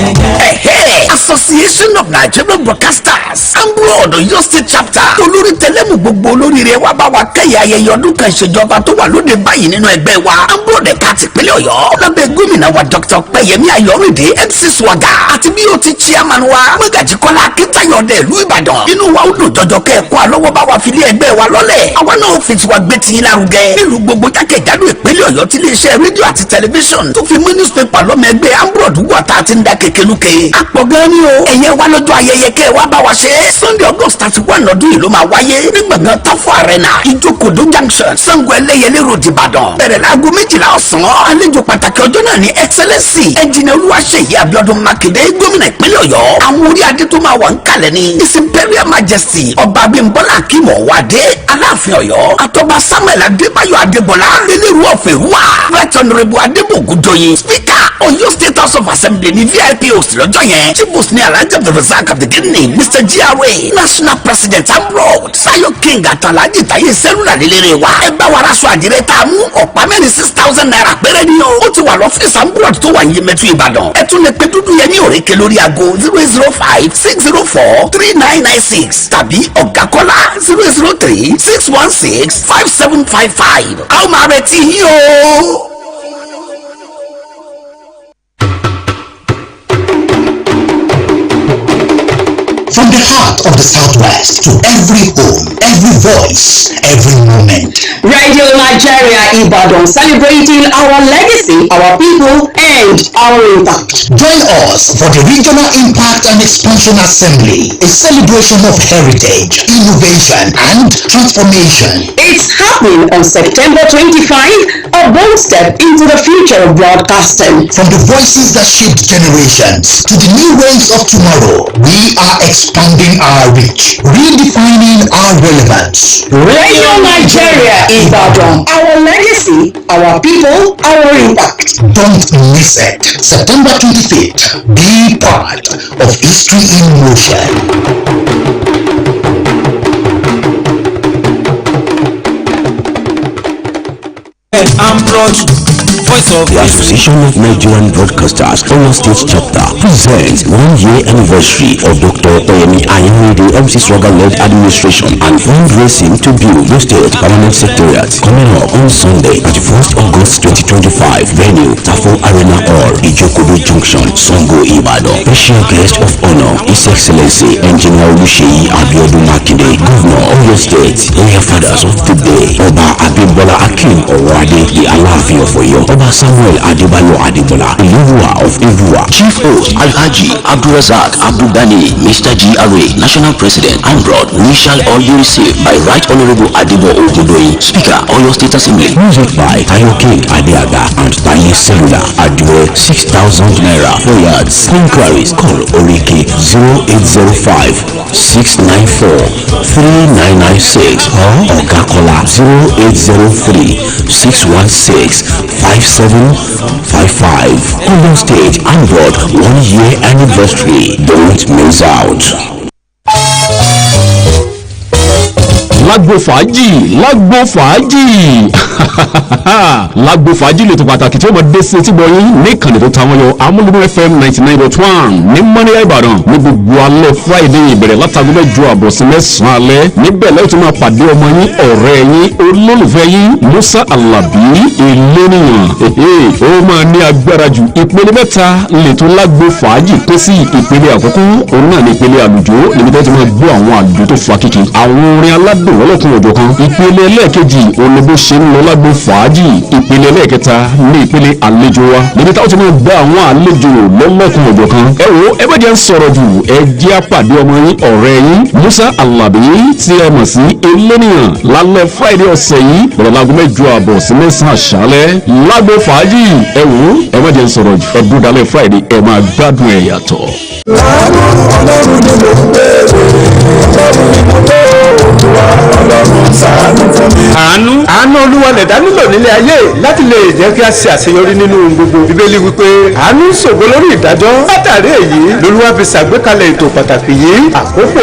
Association of Nigerian Broadcasters amplod Ọ̀yọ́ State Chapter olórí tẹlẹmù gbogbo olóríire wa bá wa kẹ́yẹ ayẹyẹ ọdún kan ìṣèjọba tó wà lóde báyìí nínú ẹgbẹ́ wa amplod ẹ̀ka tìpínlẹ̀ Ọ̀yọ́ lábẹ́ gómìnà wa Dr. Pẹ̀yẹmí Ayọ̀rìndé MC Swagger àti BOT chairman wa Mọ́gàjí Kọ́lá Akíntayọ̀dé ìlú Ìbàdàn. Inú wa ó dùn jọjọ kẹ́ẹ̀kọ́ alọ́wọ́ bá wa filé ẹgbẹ́ wa lọ́lẹ̀. Àwa náà fi tiwa gbé tiyín lárugẹ nílùú gbogbo jákèjádò ìpínlẹ̀ Ọ̀yọ́ tí iléeṣẹ́ rédíò àti tẹlifíṣọ̀n tó fi mú newspaper lọ́mọ ẹgbẹ́ ambrod wà tá a ti ń da kékeré. àpọ̀ gan ni o. ẹ̀yẹ wa lọ́jọ́ ayẹyẹ kẹ́ ẹ wá bá wa ṣe. Sunday August 31 ọdún yìí ló máa wáyé ní gbọ̀ngàn Tafo Arena Ìjókòdó junction Sango Ẹlẹ́yẹlé road Ìbàdàn. bẹ̀rẹ̀ láago 12 ọ̀sán. àlejò pàtàkì ọjọ́ náà ní Excellency Engineer Olúwaṣeyì Abíọ́dún Mákindé gómìnà ìpínlẹ̀ Ọ̀yọ́. àwọn orí adé tó máa wà ń kalẹ̀ ní His Imperial Majesty Ọba Abímbọ́lá Akeem Ọ̀wádé Aláàfin Ọ̀yọ́. àtọ́ba Samuel Adébáyọ̀ Adébọ́lá Elérú Ọ̀fẹ́rúwà Right Honourable Adébògún Doyin Speaker Ọ̀yọ́ State House of Assembly ní VIP host lọ́jọ́ yẹn. Chief host ní Alhaji Abdulrasaq Abdulgani Mr. GRA National President ambrod Sayo King àtàlájì Táyé Sẹ́lúlà lélẹ́rẹ́ wa. ẹ bá wa raṣọ àdìrẹ́ tá a mú ọ̀pá mẹ́rin 6,000 naira péré ni o. ó ti wà lọ́fíìsì ambrod tó wà ní Yemẹtu Ìbàdàn. ẹ tún lè pe dúdú yẹn ní òrèké lórí aago 08056043996 tàbí ọ̀gákọ́lá 003616575. a ó máa retí yín o. From the heart of the Southwest to every home, every voice, every moment. Radio Nigeria Ibadan, celebrating our legacy, our people, and our impact. Join us for the Regional Impact and Expansion Assembly, a celebration of heritage, innovation, and transformation. It's happening on September 25, a bold step into the future of broadcasting. From the voices that shaped generations to the new waves of tomorrow, we are expanding our reach, redefining our relevance. Radio Nigeria Ibadan, our legacy, our people, our impact. Don't miss it. September 25th, be part of History in Motion. The Association of Nigerian Broadcasters Oyo State Chapter presents 1-year anniversary of Dr. Pẹ̀yẹmí Ayọ̀rìndé MC Swagger-led administration and fundraising to build the state permanent secretariat coming up on Sunday, 31st August 2025. Venue Tafo Arena Hall, Ìjókòdó Junction, Sango, Ibadan. Special guest of honor, His Excellency Engineer Olúṣèyí Abíọ́dún Mákindé, Governor Oyo State. Royal fathers of today, Ọba Abímbọ́lá Akeem Ọ̀wádé, the Aláàfin of Ọ̀yọ́, Ọba Samuel Adébáyọ̀ Adébọ́lá, Ìlú Oluwa of Evua. Chief Host Alhaji Abdulrazak Abdulgani, Mr. GRA, National President, Ambrod. We shall all be received by Right Honorable Adibo Ogundoyin, Speaker, Oyo State Assembly. Music by Tayo King Adiaga and Taye Cellular. Adware 6,000 naira. For yards. For inquiries, call Oriki 0805 694 3996 or Okakola 0803 616 5755. Oyo State Ambrod 1 year anniversary. Don't miss out. Lágbo fàájì lágbo fàájì lè tó pàtàkì tí ó mọ dé sí etí gbọ̀yìn ní ìkànnì tó táwọn yọ Amuludun FM 99.1 ní Moniya Ibadan ní gbogbo alẹ́ Friday ìbẹ̀rẹ̀ látago mẹ́jọ àbọ̀ sí mẹ́sàn-án alẹ́ níbẹ̀ lẹ́yìn tó máa pàdé ọmọ yín ọ̀rẹ́ yín olólùfẹ́ yín Musa Alabi Eleniyan ó máa ní agbára jù. Ìpele mẹ́ta lè tó lágbo fàájì pé sí ìpele àkọ́kọ́ òun náà ní ìpele àlùjó níbi tó ti máa gbọ́ àwọn àlùjó tó fa kíkì àwọn orin aládùn ọlọ́kùn òjò kan. Ìpele ẹlẹ́ẹ̀kejì olóbó ṣe ń lọ lágbo fàájì. Ìpele ẹlẹ́ẹ̀kẹta ní ìpele àlejò wa níbi táwọn ti máa gba àwọn àlejò lọ́lọ́kùn òjò kan. Ẹ wo ẹ bá jẹ́ ń sọ̀rọ̀ jù ẹ jẹ́ àpàdé ọmọ yín ọ̀rẹ́ yín Musa Alabi tí ẹ mọ̀ sí Eleniyan lálẹ́ Friday ọ̀sẹ̀ yìí bẹ̀rẹ̀ láago mẹ́jọ àbọ̀ sí mẹ́sàn-án àṣálẹ́ lágbo fàájì. Ẹ wo ẹ bá jẹ́ ń sọ̀rọ̀ jù ẹ dúró dalẹ́ Friday ẹ máa gbádùn ẹ̀ yàtọ̀. àánú olúwa lẹ̀dá nílò nílé ayé láti lè jẹ́ kí a ṣe àṣeyọrí nínú ohun gbogbo. Bíbélì wípé àánú ń ṣògo lórí ìdájọ́. Látàrí èyí lolúwa fi ṣàgbékalẹ̀ ètò pàtàkì yìí àkókò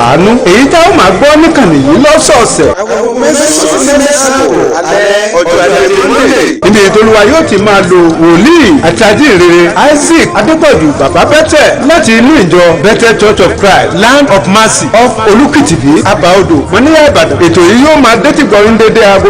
àánú èyí tá ó máa gbọ́ níkànnì yìí lọ́sọ̀ọ̀sẹ̀. ọjọ́ ajé Monday níbi ìtòlúwa yóò ti máa lo wòlíì àti ajínrere Isaac Adépọ̀jù bàbá bẹ́tẹ̀ láti inú ìjọ Bethel Church of Christ Land of Mercy of Olúkìtìbí Àbáodò Mọ́níyà Ìbàdàn. Ètò yìí yóò máa dé ti gbọ̀rin dédé aago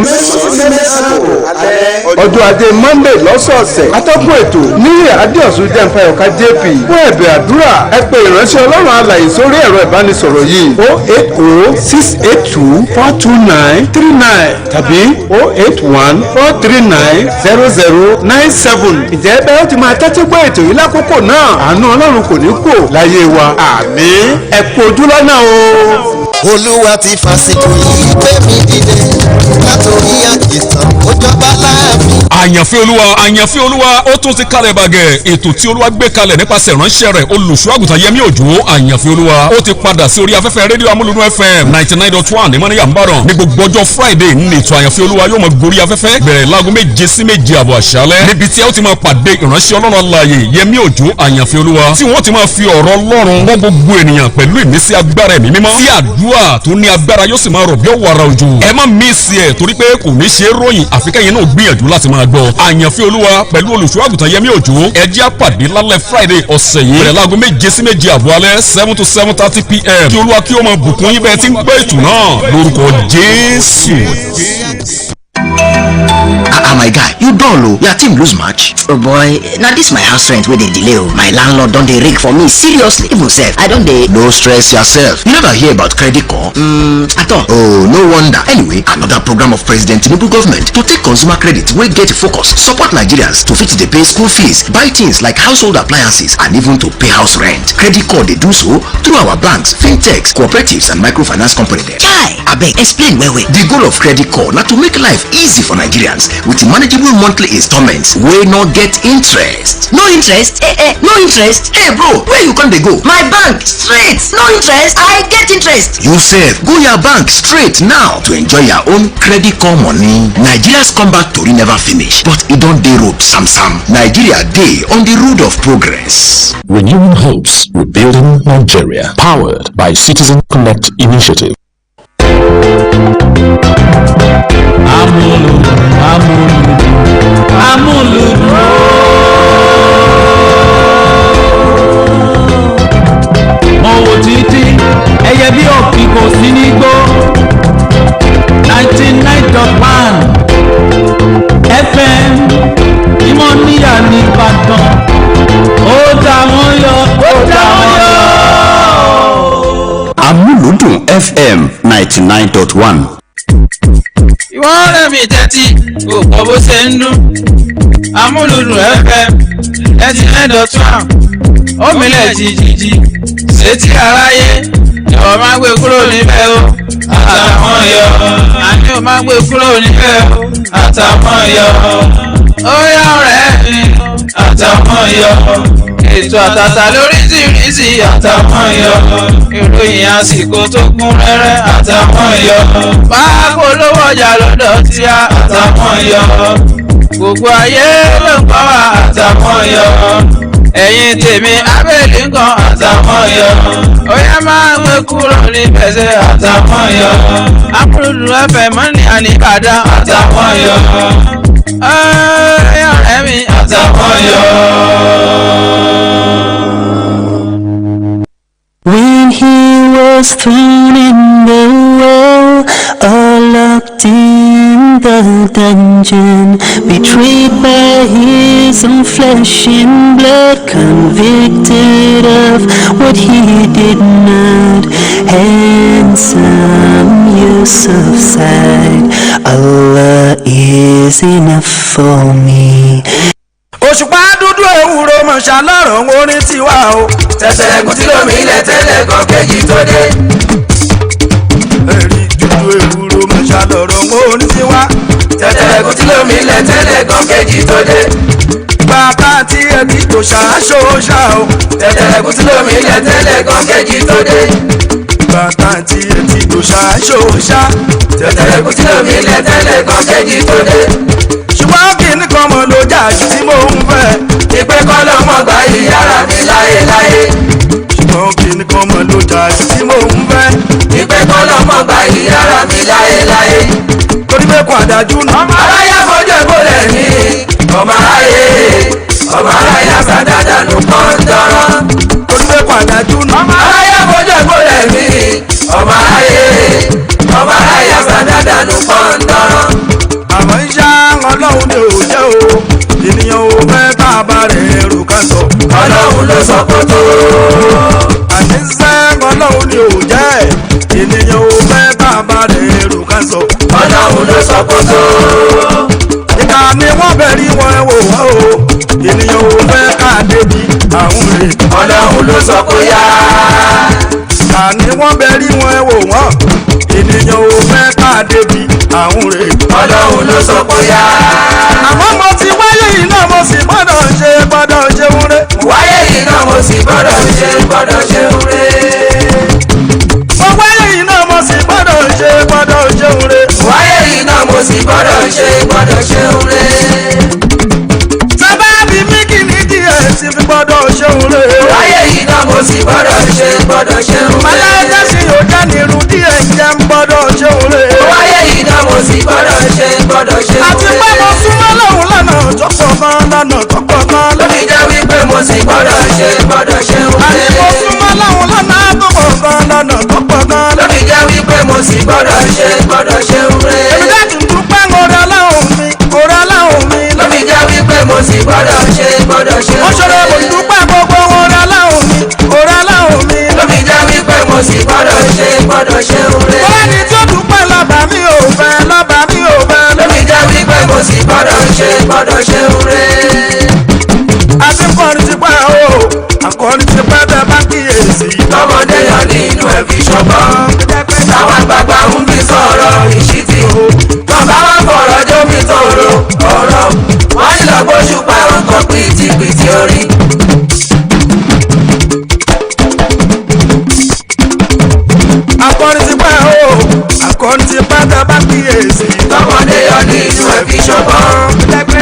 ọjọ́ ajé Monday lọ́sọ̀ọ̀sẹ̀. Atọ́kùn ètò ní Adéọ̀sùn Jẹ́nfà Ọ̀ká JP fún ẹ̀bẹ̀ àdúrà ẹ pè ìránṣẹ́ Ọlọ́run alààyè sórí ẹ̀rọ ìbánisọ̀rọ̀ yìí 08068242939 tàbí 08143900097. Ǹjẹ́ bẹ́ẹ̀ ó ti máa tẹ́tí gbọ́ ètò yìí lákòókò náà àánú Ọlọ́run kò ní kò láyé wa. Àmín. Ẹ kú ojú lọ́nà o. Olúwa ti fàsìkò yìí gbé mi dìde látòrí àkìtàn ó jọba láàfin. àyànfẹ́ olúwa ó tún ti kalẹ̀ bàgẹ́ ètò tí olúwa gbé kalẹ̀ nípasẹ̀ ìránṣẹ́ rẹ̀ olùṣọ́àgùntàn Yẹmí Òjó àyànfẹ́ olúwa ó ti padà sí orí afẹ́fẹ́ rédíò Amúlùdún FM 99.1 ní Mọ́níyà Ìbàdàn ní gbogbo ọjọ́ Friday ní ètò àyànfẹ́ olúwa yóò máa gorí afẹ́fẹ́ bẹ̀rẹ̀ láago 7 sí 7 àbọ̀ àṣálẹ́ níbi tí a ó ti máa pàdé ìránṣẹ́ Ọlọ́run alààyè Yẹmí Òjó àyànfẹ́ olúwa tí wọ́n ti máa fi ọ̀rọ̀ Ọlọ́run wọ́n gbogbo ènìyàn pẹ̀lú ìmísí agbára ẹ̀mí mímọ́ tí àdúrà tó ní agbára yóò sì máa rọ̀ bí ọ̀wàrà òjò. Ẹ má mísì ẹ̀ torí pé kò ní ṣe é ròyìn àfi kẹ́yìn náà gbìyànjú láti máa gbọ́. Àyànfẹ́ olúwa pẹ̀lú olùṣọ́àgùntàn Yẹmí Òjó ẹ jẹ́ á pàdé lálẹ́ Friday ọ̀sẹ̀ yìí bẹ̀rẹ̀ láago 7 sí 7 àbọ̀ alẹ́ 7 to 7:30 p.m. kí olúwa kí ó máa bùkún yín bẹ́ẹ̀ tí ń gbọ́ ètò náà lórúkọ Jésù. My guy, you dull o. Your team lose match. Oh boy, now this my house rent wey dey delay o. My landlord don dey rake for me seriously. Even sef, I don dey. No stress yourself. You never hear about credit card? At all. Oh, no wonder. Anyway, another program of President Tinubu government to take consumer credit wey get focus, support Nigerians to fit dey pay school fees, buy things like household appliances and even to pay house rent. Credit card dey do so through our banks, fintechs, cooperatives and microfinance company dem. Chai, abeg explain well well. The goal of credit card na to make life easy for Nigerians with manageable monthly installments wey no get interest. No interest? No interest? Hey bro, where you come dey go? My bank straight, no interest, I get interest. You sef go your bank straight now to enjoy your own credit card money. Nigeria's comeback tori never finish but e don dey road sam. Nigeria dey on the road of progress. Renewing hopes, rebuilding Nigeria. Powered by Citizen Connect Initiative. Amuludun. Mo wò títí ẹyẹ bí òkì kò sí nígbó 99.1 FM Moniya ní Ìbàdàn ó dá wọn yọ. Amuludun FM 99.1. Ìwọ ọ̀rẹ́ mi tẹ́tí kò kọ́ bó ṣe ń dún Amuludun FM 99.1 omilẹ̀ jìjìjì sétí aráyé ìwọ máa gbé kúrò níbẹ̀ o àtàwọn yọ àní ò máa gbé kúrò níbẹ̀ o àtàwọn yọ ó yá ọ̀rẹ́ mi àtàwọn yọ ètò àtàtà lóríṣiríṣi àtàwọn yọ ìròyìn àsìkò tó kún rẹ́rẹ́ àtàwọn yọ pápá olówó ọjà lọ́dọ̀ tí a àtàwọn yọ gbogbo ayé ló ń gbọ́ wá àtàwọn yọ ẹ̀yin tèmi abẹ́lé nǹkan àtàwọn yọ ó yá máa gbé kúrò ní bẹ̀sẹ̀ àtàwọn yọ Amuludun FM Moniya ní Ìbàdàn àtàwọn yọ ọ̀rẹ́ mi àtàwọn yọ. When he was thrown in the well or locked in the dungeon, betrayed by his own flesh and blood, convicted of what he did not, handsome Yusuf sighed, Allah is enough for me. Òṣùpá dúdú ewúro mọ̀ṣá lọ́rọ̀ orin tiwa o. Tẹ̀tẹ̀rẹ̀ kú tí lómi ilẹ̀ tẹ́lẹ̀ kan kejì tó dé. Ẹ̀rí dúdú ewúro mọ̀ṣá lọ́rọ̀ orin tiwa. Tẹ̀tẹ̀rẹ̀ kú tí lómi ilẹ̀ tẹ́lẹ̀ kan kejì tó dé. Bàbá tí ẹbí kò ṣàṣọ ṣá o. Tẹ̀tẹ̀rẹ̀ kú tí lómi ilẹ̀ tẹ́lẹ̀ kan kejì tó dé. Bàbá tí ẹbí kò ṣàṣọ ṣá. Tẹ̀tẹ̀rẹ̀ kú tí lómi ilẹ̀ tẹ́lẹ̀ kan kejì tó dé. Ṣùgbọ́n kìíní kan mọ̀ ló jà jù tí mò ń fẹ́. Ìpè kọ́ ló mọ̀ gbà ìyára mi láyéláyé. Ṣùgbọ́n kìíní kan mọ̀ ló jà jù tí mò ń fẹ́. Ìpè kọ́ ló mọ̀ gbà ìyára mi láyéláyé. Torí pé kò àdájú náà. Ọmọ aráyá fojú ìbólẹ̀ ní. Ọmọ aráyá sàdádà ló pọ́n dọ́rọ́. Torí pé kò àdájú náà. Ọmọ aráyá fojú ìbólẹ̀ ní. Ọmọ aráyá sàdádà ló pọ́n dọ́rọ́. Àmọ́ ìṣá ọlọ́run ni ò jẹ́ o, ènìyàn ò fẹ́ bàbá rẹ̀ rò ká sọ. Ọlọ́run ló sọ kó tó. Àti ṣẹ́ ọlọ́run ni ò jẹ́, ènìyàn ò fẹ́ bàbá rẹ̀ rò ká sọ. Ọlọ́run ló sọ kó tó. Ìkà ni wọ́n bẹ̀rí wọn wò wá o, ènìyàn ò fẹ́ ká débi àwọn rè. Ọlọ́run ló sọ kó yá. Ìkà ni wọ́n bẹ̀rí wọn wò wọ́n, ènìyàn ò fẹ́ ká débi àwọn rè. Ọlọ́run ló sọ pé yá. Àmọ́ mo ti wáyé yìí náà mo sì gbọ́dọ̀ ṣe wúre. Wáyé yìí náà mo sì gbọ́dọ̀ ṣe wúre. Mo wáyé yìí náà mo sì gbọ́dọ̀ ṣe wúre. Wáyé yìí náà mo sì gbọ́dọ̀ ṣe wúre. Sábà bí mí kì ní díẹ̀ sí fi gbọ́dọ̀ ṣe wúre. Wáyé yìí náà mo sì gbọ́dọ̀ ṣe wúre. Màláíkà sì yóò já nírú díẹ̀ jẹ́ ń gbọ́dọ̀ ṣe wúre. Wáyé yìí náà mo sì gbọ́dọ̀ ṣe wúre. Àti pé mo súnmọ́ lọ́hùn lọ́nà tó pọ̀ gan. Lómi jẹ́ wípé mo sì gbọ́dọ̀ ṣe wúre. Àti mo súnmọ́ lọ́hùn lọ́nà tó pọ̀ gan. Lómi jẹ́ wípé mo sì gbọ́dọ̀ ṣe wúre. Èmi láti dúpẹ́ oore Ọlọ́run mi. Lómi jẹ́ wípé mo sì gbọ́dọ̀ ṣe wúre. Mo ṣọlẹ̀ mo dúpẹ́ gbogbo oore Ọlọ́run mi. Lómi jẹ́ wípé mo sì gbọ́dọ̀ ṣe wúre. Bọ́lá ni tí ó dúpẹ́ lọ́ba mi ò fẹ́. Lómi jẹ́ wípé mo sì gbọ́dọ̀ ṣe wúre. Àti kọrin ti pẹ́ o, àkọrin ti pẹ́ bẹ́ẹ̀ bá kíyèsí. Tọmọdé yọ nínú ẹ̀ fi ṣọgbọ́n. Táwọn àgbààgbà ń fi sọ̀rọ̀ ìṣítí o. Tọ́ba wọn fọ̀rọ̀ jómi tòrò ọ̀rọ̀. Wọ́n ní lọ gbóṣù pa ọkọ̀ pìtìpìtì orí. Akọrin ti pẹ́ o, akọrin ti pẹ́ bẹ́ẹ̀ bá kíyèsí. Tọmọdé yọ nínú ẹ̀ fi ṣọgbọ́n.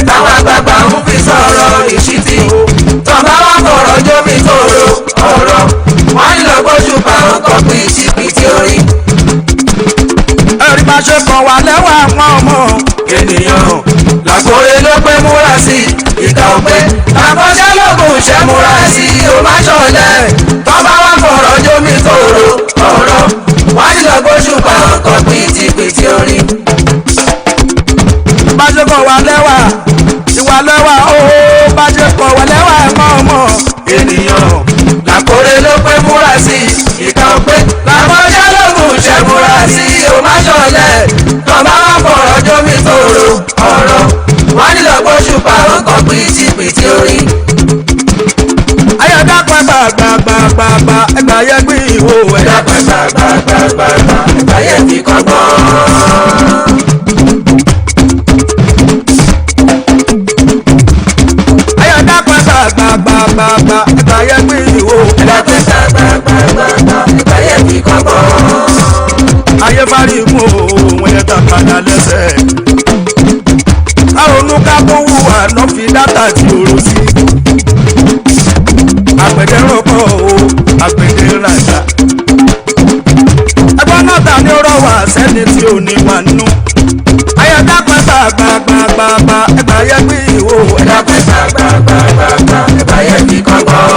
Táwọn àgbààgbà ń fi sọ̀rọ̀ ìṣítí o. Tọ́ba wọn fọ̀rọ̀ jómi tòrò ọ̀rọ̀. Wọ́n ní lọ gbóṣù pa ọkọ̀ pìtìpìtì orí. Ẹ̀rí bá ṣe kàn wá lẹ́wà àwọn ọmọ ènìyàn. Làkòrè ló pé múra sí ìkà òpé. Àkọsẹ́ lóògùn ṣẹ́ múra sí o má ṣọlẹ̀. Tọ́ba wọn fọ̀rọ̀ jómi tòrò ọ̀rọ̀. Wọ́n ní lọ gbóṣù pa ọkọ̀ pìtìpìtì orí. Bá ṣe kàn wá lẹ́wà ìwà lẹ́wà ooo. Bá ṣe kàn wá lẹ́wà àwọn ọmọ ènìyàn. Làkòrè ló pé múra sí ìkà òpé. Àkọsẹ́ lóògùn ṣẹ́ múra sí o má ṣọlẹ̀. Tọ́ba wọn fọ̀rọ̀ jómi tòrò ọ̀rọ̀. Wọ́n ní lọ gbóṣù pa ọkọ̀ pìtìpìtì orí. gbàgbàgbàgbàgbà ẹgbà yẹ gbé ìwò ẹ̀ dápẹ́ gbàgbàgbàgbàgbà ẹgbà yẹ fi kọ́gbọ́n. ayọ̀ dápẹ́ gbàgbàgbàgbàgbà ẹgbà yẹ gbé ìwò ẹ̀ dápẹ́ gbàgbàgbàgbàgbà ẹgbà yẹ fi kọ́gbọ́n. ayé fárí mú òun yẹn tàkàdá lẹ́sẹ̀. káwọn olùkàbọ̀ wùwà náà fi dátà tí òrò sí. àpèdè rọ̀kọ̀ o àpèdè ràjà. ẹgbọ́n náà ta ni ó rọ̀ wá sẹ́ni tí ò ní wà nù. ayọ̀dá pẹ́ta gbàgbàgbàgbà ẹgbà yẹ gbé ìwò. ẹ̀dá pẹ́ta gbàgbàgbàgbà ẹgbà yẹ fi kọ́gbọ́n.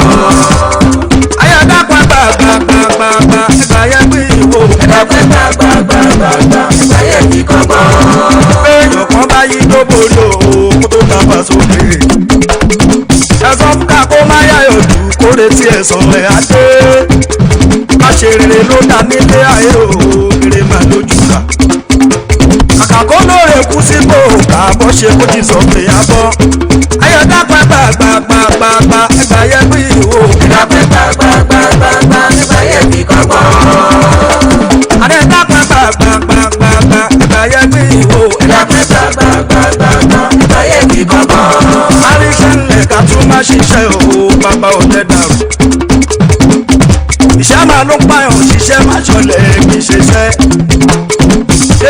ayọ̀dá pẹ́ta gbàgbàgbàgbà ẹgbà yẹ gbé ìwò. ẹ̀dá pẹ́ta gbàgbàgbàgbà ẹgbà yẹ fi kọ́gbọ́n. èèyàn kan bá yí tó borí o kó tó tàbá sókè. ẹ̀sọ́ fúnka kó má yáyọ̀ jù kó retí ẹ̀sọ́ ẹ̀ á dé. má ṣe rere ló dá nílé ayé o kéré má lójú ká. kàkà kó lóore kú sípò ká bọ́ ṣe kó ti sọ pé a bọ́. ayọ̀dá gbàgbàgbàgbàgbà ẹgbà yẹ gbé ìwò. ẹ̀dá gbàgbàgbàgbàgbà ẹgbà yẹ fi kọ́gbọ́n. àdẹ́dá gbàgbàgbàgbàgbà ẹgbà yẹ gbé ìwò. ẹ̀dá gbàgbàgbàgbàgbà ẹgbà yẹ fi kọ́gbọ́n. àríṣẹ́lẹ̀ ká tún má ṣiṣẹ́ o bàbá ò tẹ́ dàrú. iṣẹ́ máa ló pààyàn ṣiṣẹ́ má ṣọlẹ̀ kì í ṣiṣẹ́.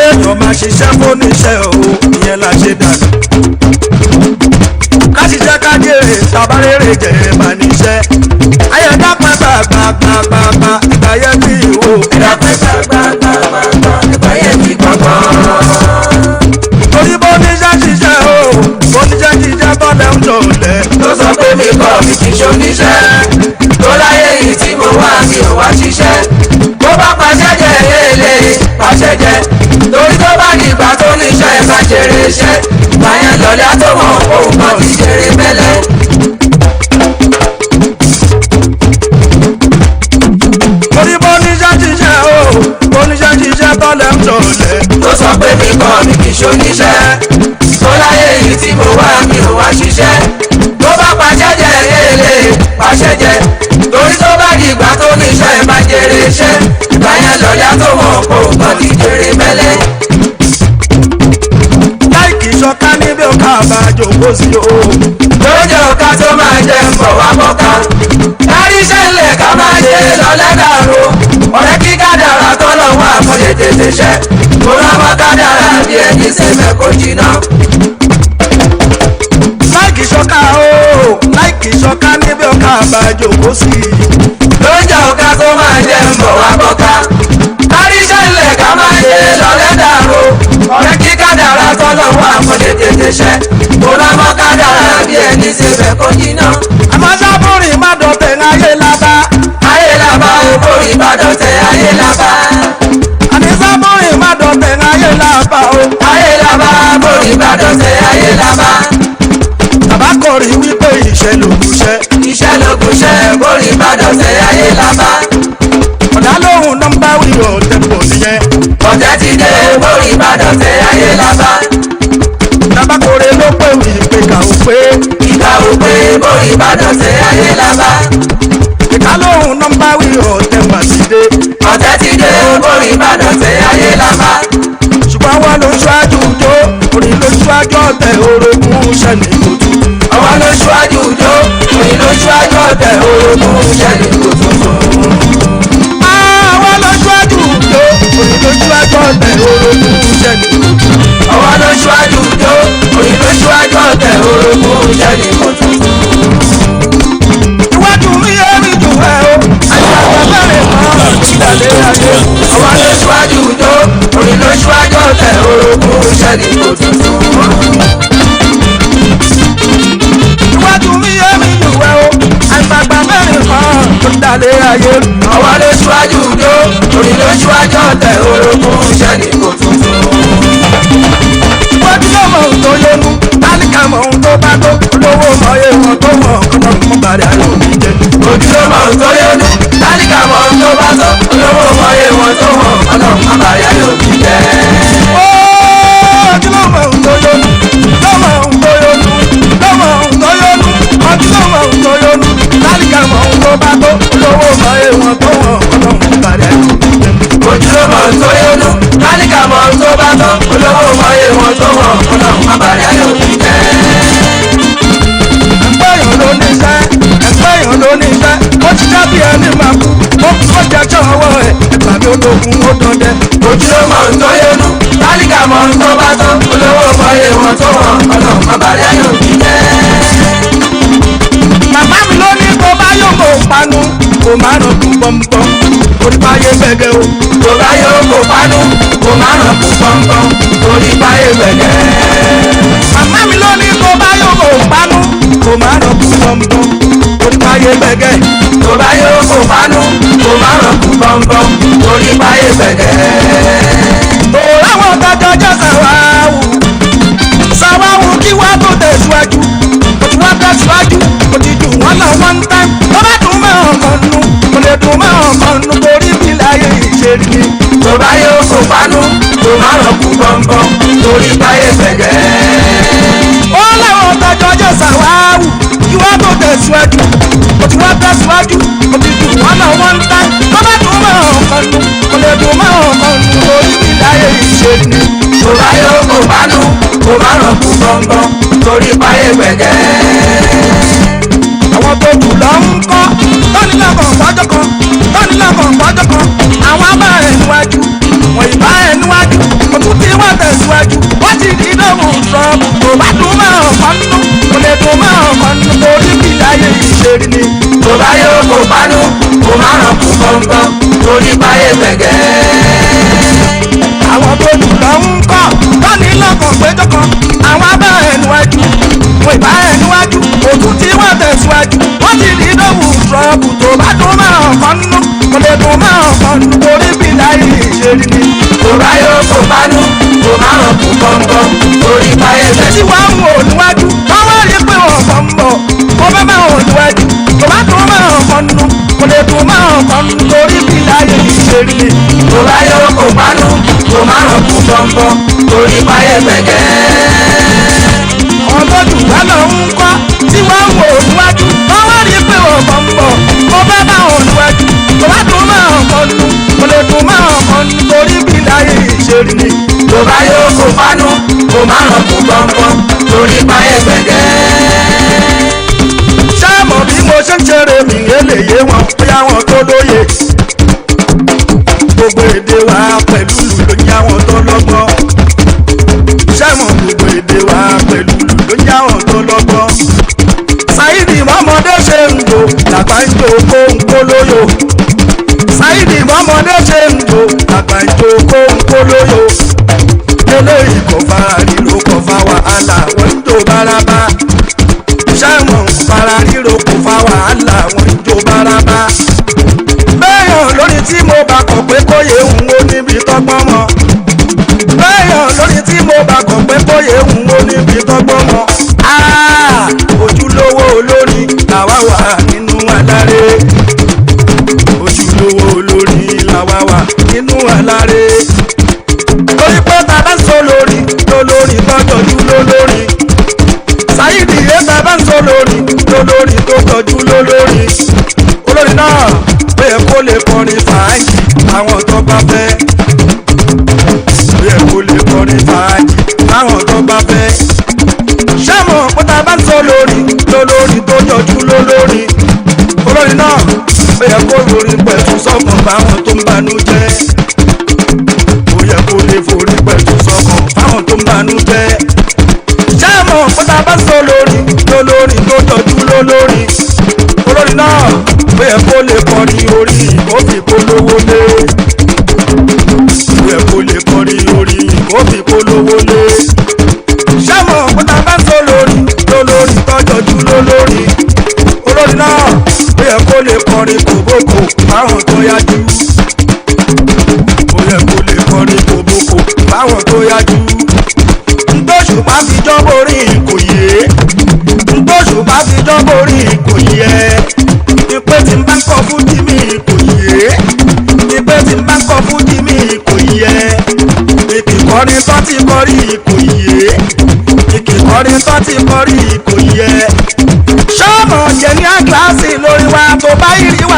èèyàn máa ṣiṣẹ́ fóníṣẹ́ o ìyẹn la ṣe dànù. ká ṣiṣẹ́ ká jèrè tabarére jẹ́ máa níṣẹ́. ayọ̀dá pẹ́pẹ́ gbàgbàgbàgbà ẹgbà yẹ bí ìwò. ẹ̀dá pẹ́pẹ́ gbàgbàgbàgbà ẹgbà yẹ bí gbọ̀ngbọ̀n. torí bó níṣẹ́ ṣiṣẹ́ o bó níṣẹ́ ṣiṣẹ́ tọ́lẹ̀ ń jọ̀lẹ̀. tó sọ pé mi kọ́ mi kì í ṣoníṣẹ́. tó láyé yìí tí mo wá mi ò wá ṣiṣẹ́. bó bá pàṣẹ jẹ èlé pàṣẹ jẹ. torí tó bá dìgbà tó níṣẹ́ ẹ̀ bá jèrè iṣẹ́. báyẹn lọ́lẹ́ àtọwọ́ òun kan ti jèrè mẹ́lẹ́. torí bó níṣẹ́ ṣiṣẹ́ o bó níṣẹ́ ṣiṣẹ́ tọ́lẹ̀ ń jọ̀lẹ̀. tó sọ pé mi kọ́ mi kì í ṣoníṣẹ́. tó láyé yìí tí mo wá mi ò wá ṣiṣẹ́. tó bá pàṣẹ jẹ èlé pàṣẹ jẹ. torí tó bá dìgbà tó níṣẹ́ ẹ̀ bá jèrè iṣẹ́. báyẹn lọ́lẹ́ àtọwọ́ òun kan ti jèrè mẹ́lẹ́. láìkì ṣọká níbi ọkà àbájọ kó sí o. lójó ọ̀ka tó máa jẹ ń bọ̀ wá bọ́ka. kárí ṣẹlẹ̀ ká máa ṣe lọ́lẹ́ dàrú. ọ̀rẹ́ kí kádàrá tọ́lọ̀ wá àkọlé tètè ṣẹ́. mo rámọ́ kádàrá bí ẹni sẹ́fẹ̀ kò jìnnà. láìkì ṣọká o láìkì ṣọká níbi ọkà àbájọ kó sí. lójó ọ̀ka tó máa jẹ ń bọ̀ wá bọ́ka. kárí ṣẹlẹ̀ ká máa ṣe lọ́lẹ́ dàrú. ọ̀rẹ́ kí kádàrá tọ́lọ̀ wá àkọlé tètè ṣẹ́. mo rámọ́ kádàrá bí ẹni sẹ́fẹ̀ kò jìnnà. àmọ́ sábúrì má dọ̀tẹ̀ ayé lábá. ayé lábá o borí má dọ̀tẹ̀ ayé lábá. àní sábúrì má dọ̀tẹ̀ ayé lábá o. ayé lábá borí má dọ̀tẹ̀ ayé lábá. bàbá kọrin wípé iṣẹ́ lògùnṣẹ́. iṣẹ́ lògùnṣẹ́ borí má dọ̀tẹ̀ ayé lábá. ọ̀dà lóhùn nọ́mbà wíwọ̀ ọ̀tẹ̀ pọ̀ nìyẹn. ọ̀tẹ̀ ti dé borí má dọ̀tẹ̀ ayé lábá. bàbá kọrin ló pè wí pé kà ó pé. ìkà ó pé borí má dọ̀tẹ̀ ayé lábá. ìkà lóhùn nọ́mbà wíwọ̀ ọ̀tẹ̀ mà ti dé. ọ̀tẹ̀ ti dé borí má dọ̀tẹ̀ ayé lábá. ṣùgbọ́n wọn ló ṣáájú jó orí ló ṣáájú ọ̀tẹ̀ orogún ṣẹlẹ̀ kòtù. àwọn ló ṣáájú jó orí ló ṣáájú ọ̀tẹ̀ orogún ṣẹlẹ̀ kòtù. àwọn ló ṣáájú jó orí ló ṣáájú ọ̀tẹ̀ orogún ṣẹlẹ̀ kòtù. àwọn ló ṣáájú jó orí ló ṣáájú ọ̀tẹ̀ orogún ṣẹlẹ̀ kòtù. iwájú mi yé mi jù ẹ o àyàgbá mẹ́rin kan ìdàlẹ́ ayé. àwọn ló ṣáájú jó orí ló ṣáájú ọ̀tẹ̀ orogún ṣẹlẹ̀ kòtù. iwájú mi yé mi jù ẹ o àgbàgbà mẹ́rin kan ìdàlẹ́ ayé. àwọn ló ṣáájú jó orí ló ṣáájú ọ̀tẹ̀ orogún ṣẹlẹ̀ kòtù. iwájú ló mọ ohun tó yẹnu tálíkà mọ ohun tó bá tó olówó mọ iye wọn tó mọ ọkọ mọ bàrẹ ayọ̀ mi jẹ. ojú ló mọ ohun tó yẹnu tálíkà mọ ohun tó bá tó olówó mọ iye wọn tó mọ ọkọ mọ bàrẹ ayọ̀ mi jẹ. ojú ló mọ ohun tó yẹnu ló mọ ohun tó yẹnu ló mọ ohun tó yẹnu ojú ló mọ ohun tó yẹnu tálíkà mọ ohun tó bá tó dogun ó dọdẹ. ojúlé mọ̀ ń tó yẹnu tálíkà mọ̀ ń tó bá tán olówó mọ̀ye wọn tó wọn ọ̀nà mọ̀bàlẹ́ yóò fi jẹ́. màmá mi ló ní kó bá yóò kó panu kó má ràn kú pọ́npọ́n torí báyé gbẹ̀gẹ̀ o. tó bá yóò kó panu kó má ràn kú pọ́npọ́n torí báyé gbẹ̀gẹ̀. màmá mi ló ní kó bá yóò kó panu kó má ràn kú pọ́npọ́n torí báyé gbẹ̀gẹ̀. tó bá yóò kó panu kó má ràn kú pọ́npọ́n torí báyé gbẹ̀gẹ̀. òun láwọn tọjọ jọ sàwáwù kí wá tó tẹ̀síwájú kò tí wá tẹ̀síwájú kò ti dùn wọ́n lọ one time tó bá dùn mọ́ ọmọ nù kò lè dùn mọ́ ọmọ nù torí bí láyé ìṣèlú ni. tó bá yóò kó panu tó má ràn kú pọ́npọ́n torí báyé gbẹ̀gẹ̀. ó láwọn tọjọ jọ sàwáwù kí wá tó tẹ̀síwájú kò tí wá tẹ̀síwájú kò ti dùn wọ́n lọ one time tó bá dùn mọ́ ọmọ nù kò lè dùn mọ́ ọmọ nù torí bí láyé ìṣèlú ni. tó bá yóò kó panu kó má ràn kú pọ́npọ́n torí báyé gbẹ̀gẹ̀. àwọn tó jù lọ ń kọ́ tọ́nilọ́kàn fọ́jọ́ kan tọ́nilọ́kàn fọ́jọ́ kan àwọn abá ẹ̀ níwájú wọ́n ìbá ẹ̀ níwájú òtún tí wọ́n tẹ̀síwájú wọ́n ti di lóhùn sọ́ọ̀bù kò bá dùn mọ́ ọ̀kan nínú kò lè dùn mọ́ ọ̀kan nínú torí bí láyé ìṣèlú ni. tó bá yóò kó panu kó má ràn kú pọ́npọ́n torí báyé gbẹ̀gẹ̀. àwọn tó jù lọ ń kọ́ tọ́nilọ́kàn péjọ kan àwọn abá ẹ̀ níwájú wọ́n ìbá ẹ̀ níwájú òtún tí wọ́n tẹ̀síwájú wọ́n ti di lóhùn sọ́ọ̀bù tó bá dùn mọ́ ọ̀kan nínú kò lè dùn mọ́ ọ̀kan nínú torí bí láyé ìṣèlú ni. tó bá yóò kó panu kó má ràn kú pọ́npọ́n torí báyé gbẹ̀gẹ̀. tí wọ́n ń wò níwájú káwọn rí pé wọ́n kàn ń bọ̀ kó bá máa wò níwájú tó bá dùn mọ́ ọ̀kan nínú kò lè dùn mọ́ ọ̀kan nínú torí bí láyé ìṣèlú ni. tó bá yóò kó panu kó má ràn kú pọ́npọ́n torí báyé gbẹ̀gẹ̀. ọ̀tọ̀ jù wá lọ ń kọ́ tí wọ́n ń wò níwájú káwọn rí pé wọ́n kàn ń bọ̀ kó bá máa wò níwájú tó bá dùn mọ́ ọ̀kan nínú kò lè dùn mọ́ ọ̀kan nínú torí bí láyé ìṣèlú ni. tó bá yóò kó panu kó má ràn kú pọ́npọ́n torí báyé gbẹ̀gẹ̀. sáàmù bí mo ṣe ń ṣeré mi eléyé wọn bóyá wọn tó lóye gbogbo èdè wa pẹ̀lú lù ló ní àwọn tó lọ́gbọ́n. sáàmù gbogbo èdè wa pẹ̀lú lù ló ní àwọn tó lọ́gbọ́n. Saidi mọ́mọdé ṣe ń lò làgbà ń jò kó ń kó lóyò. Saidi mọ́mọdé ṣe ń lò làgbà ń jò kó ń kó lóyò. eléyìí kò fara ríro kò fa wàhálà wọ́n ń jò bárabá. sáàmù fara ríro kò fa wàhálà wọ́n ń jò bárabá. bẹ́ẹ̀yàn lórí tí mo bá kọ̀ pé kóyè ń wo níbi tọ́gbọ́n mọ́. bẹ́ẹ̀yàn lórí tí mo bá kọ̀ pé kóyè ń wo níbi tọ́gbọ́n mọ́. ojúlówó olórí làwa wà nínú aláré. ojúlówó olórí làwa wà nínú aláré. torí pé bàbá ń sọ lórí lólórí tọ́jọ́jú lólórí. Saidi yé bàbá ń sọ lórí lólórí tó tọ́jú lólórí. olórí náà ó yẹ kó lè kọrin fàájì àwọn tó bá fẹ́. ó yẹ kó lè kọrin fàájì àwọn tó bá fẹ́. sáàmù pátá bá ń sọ lórí lólórí tó tọ́jú lólórí. olórí náà ó yẹ kó lórí pẹ̀tù sọ́kàn fáwọn tó ń banú jẹ́. ó yẹ kó lè forí pẹ̀tù sọ́kàn fáwọn tó ń banú jẹ́. sáàmù pátá bá ń sọ lórí lólórí tó tọ́jú lólórí. olórí náà ó yẹ kó lè kọrin orí kó fi polówó lé. ó yẹ kó lè kọrin orí kó fi polówó lé. sáàmù pátá bá ń sọ lórí lólórí tọ́jọ́jú lólórí. olórí náà ó yẹ kó lè kọrin kòbókò fáwọn tó yájú. ó yẹ kó lè kọrin kòbókò fáwọn tó yájú. ntòṣù bá fi jọ́ borí kò yé. ntòṣù bá fi jọ́ borí kò yé. ìpè tí ń bá kọ fújì mi kò yé. ìpè tí ń bá kọ fújì mi kò yé. ìkìkọrin tó ti kọrí kò yé. ìkìkọrin tó ti kọrí kò yé. sọ́ọ̀mù jẹ́ ní àgíláàsì lórí wa tó bá ìrì wa.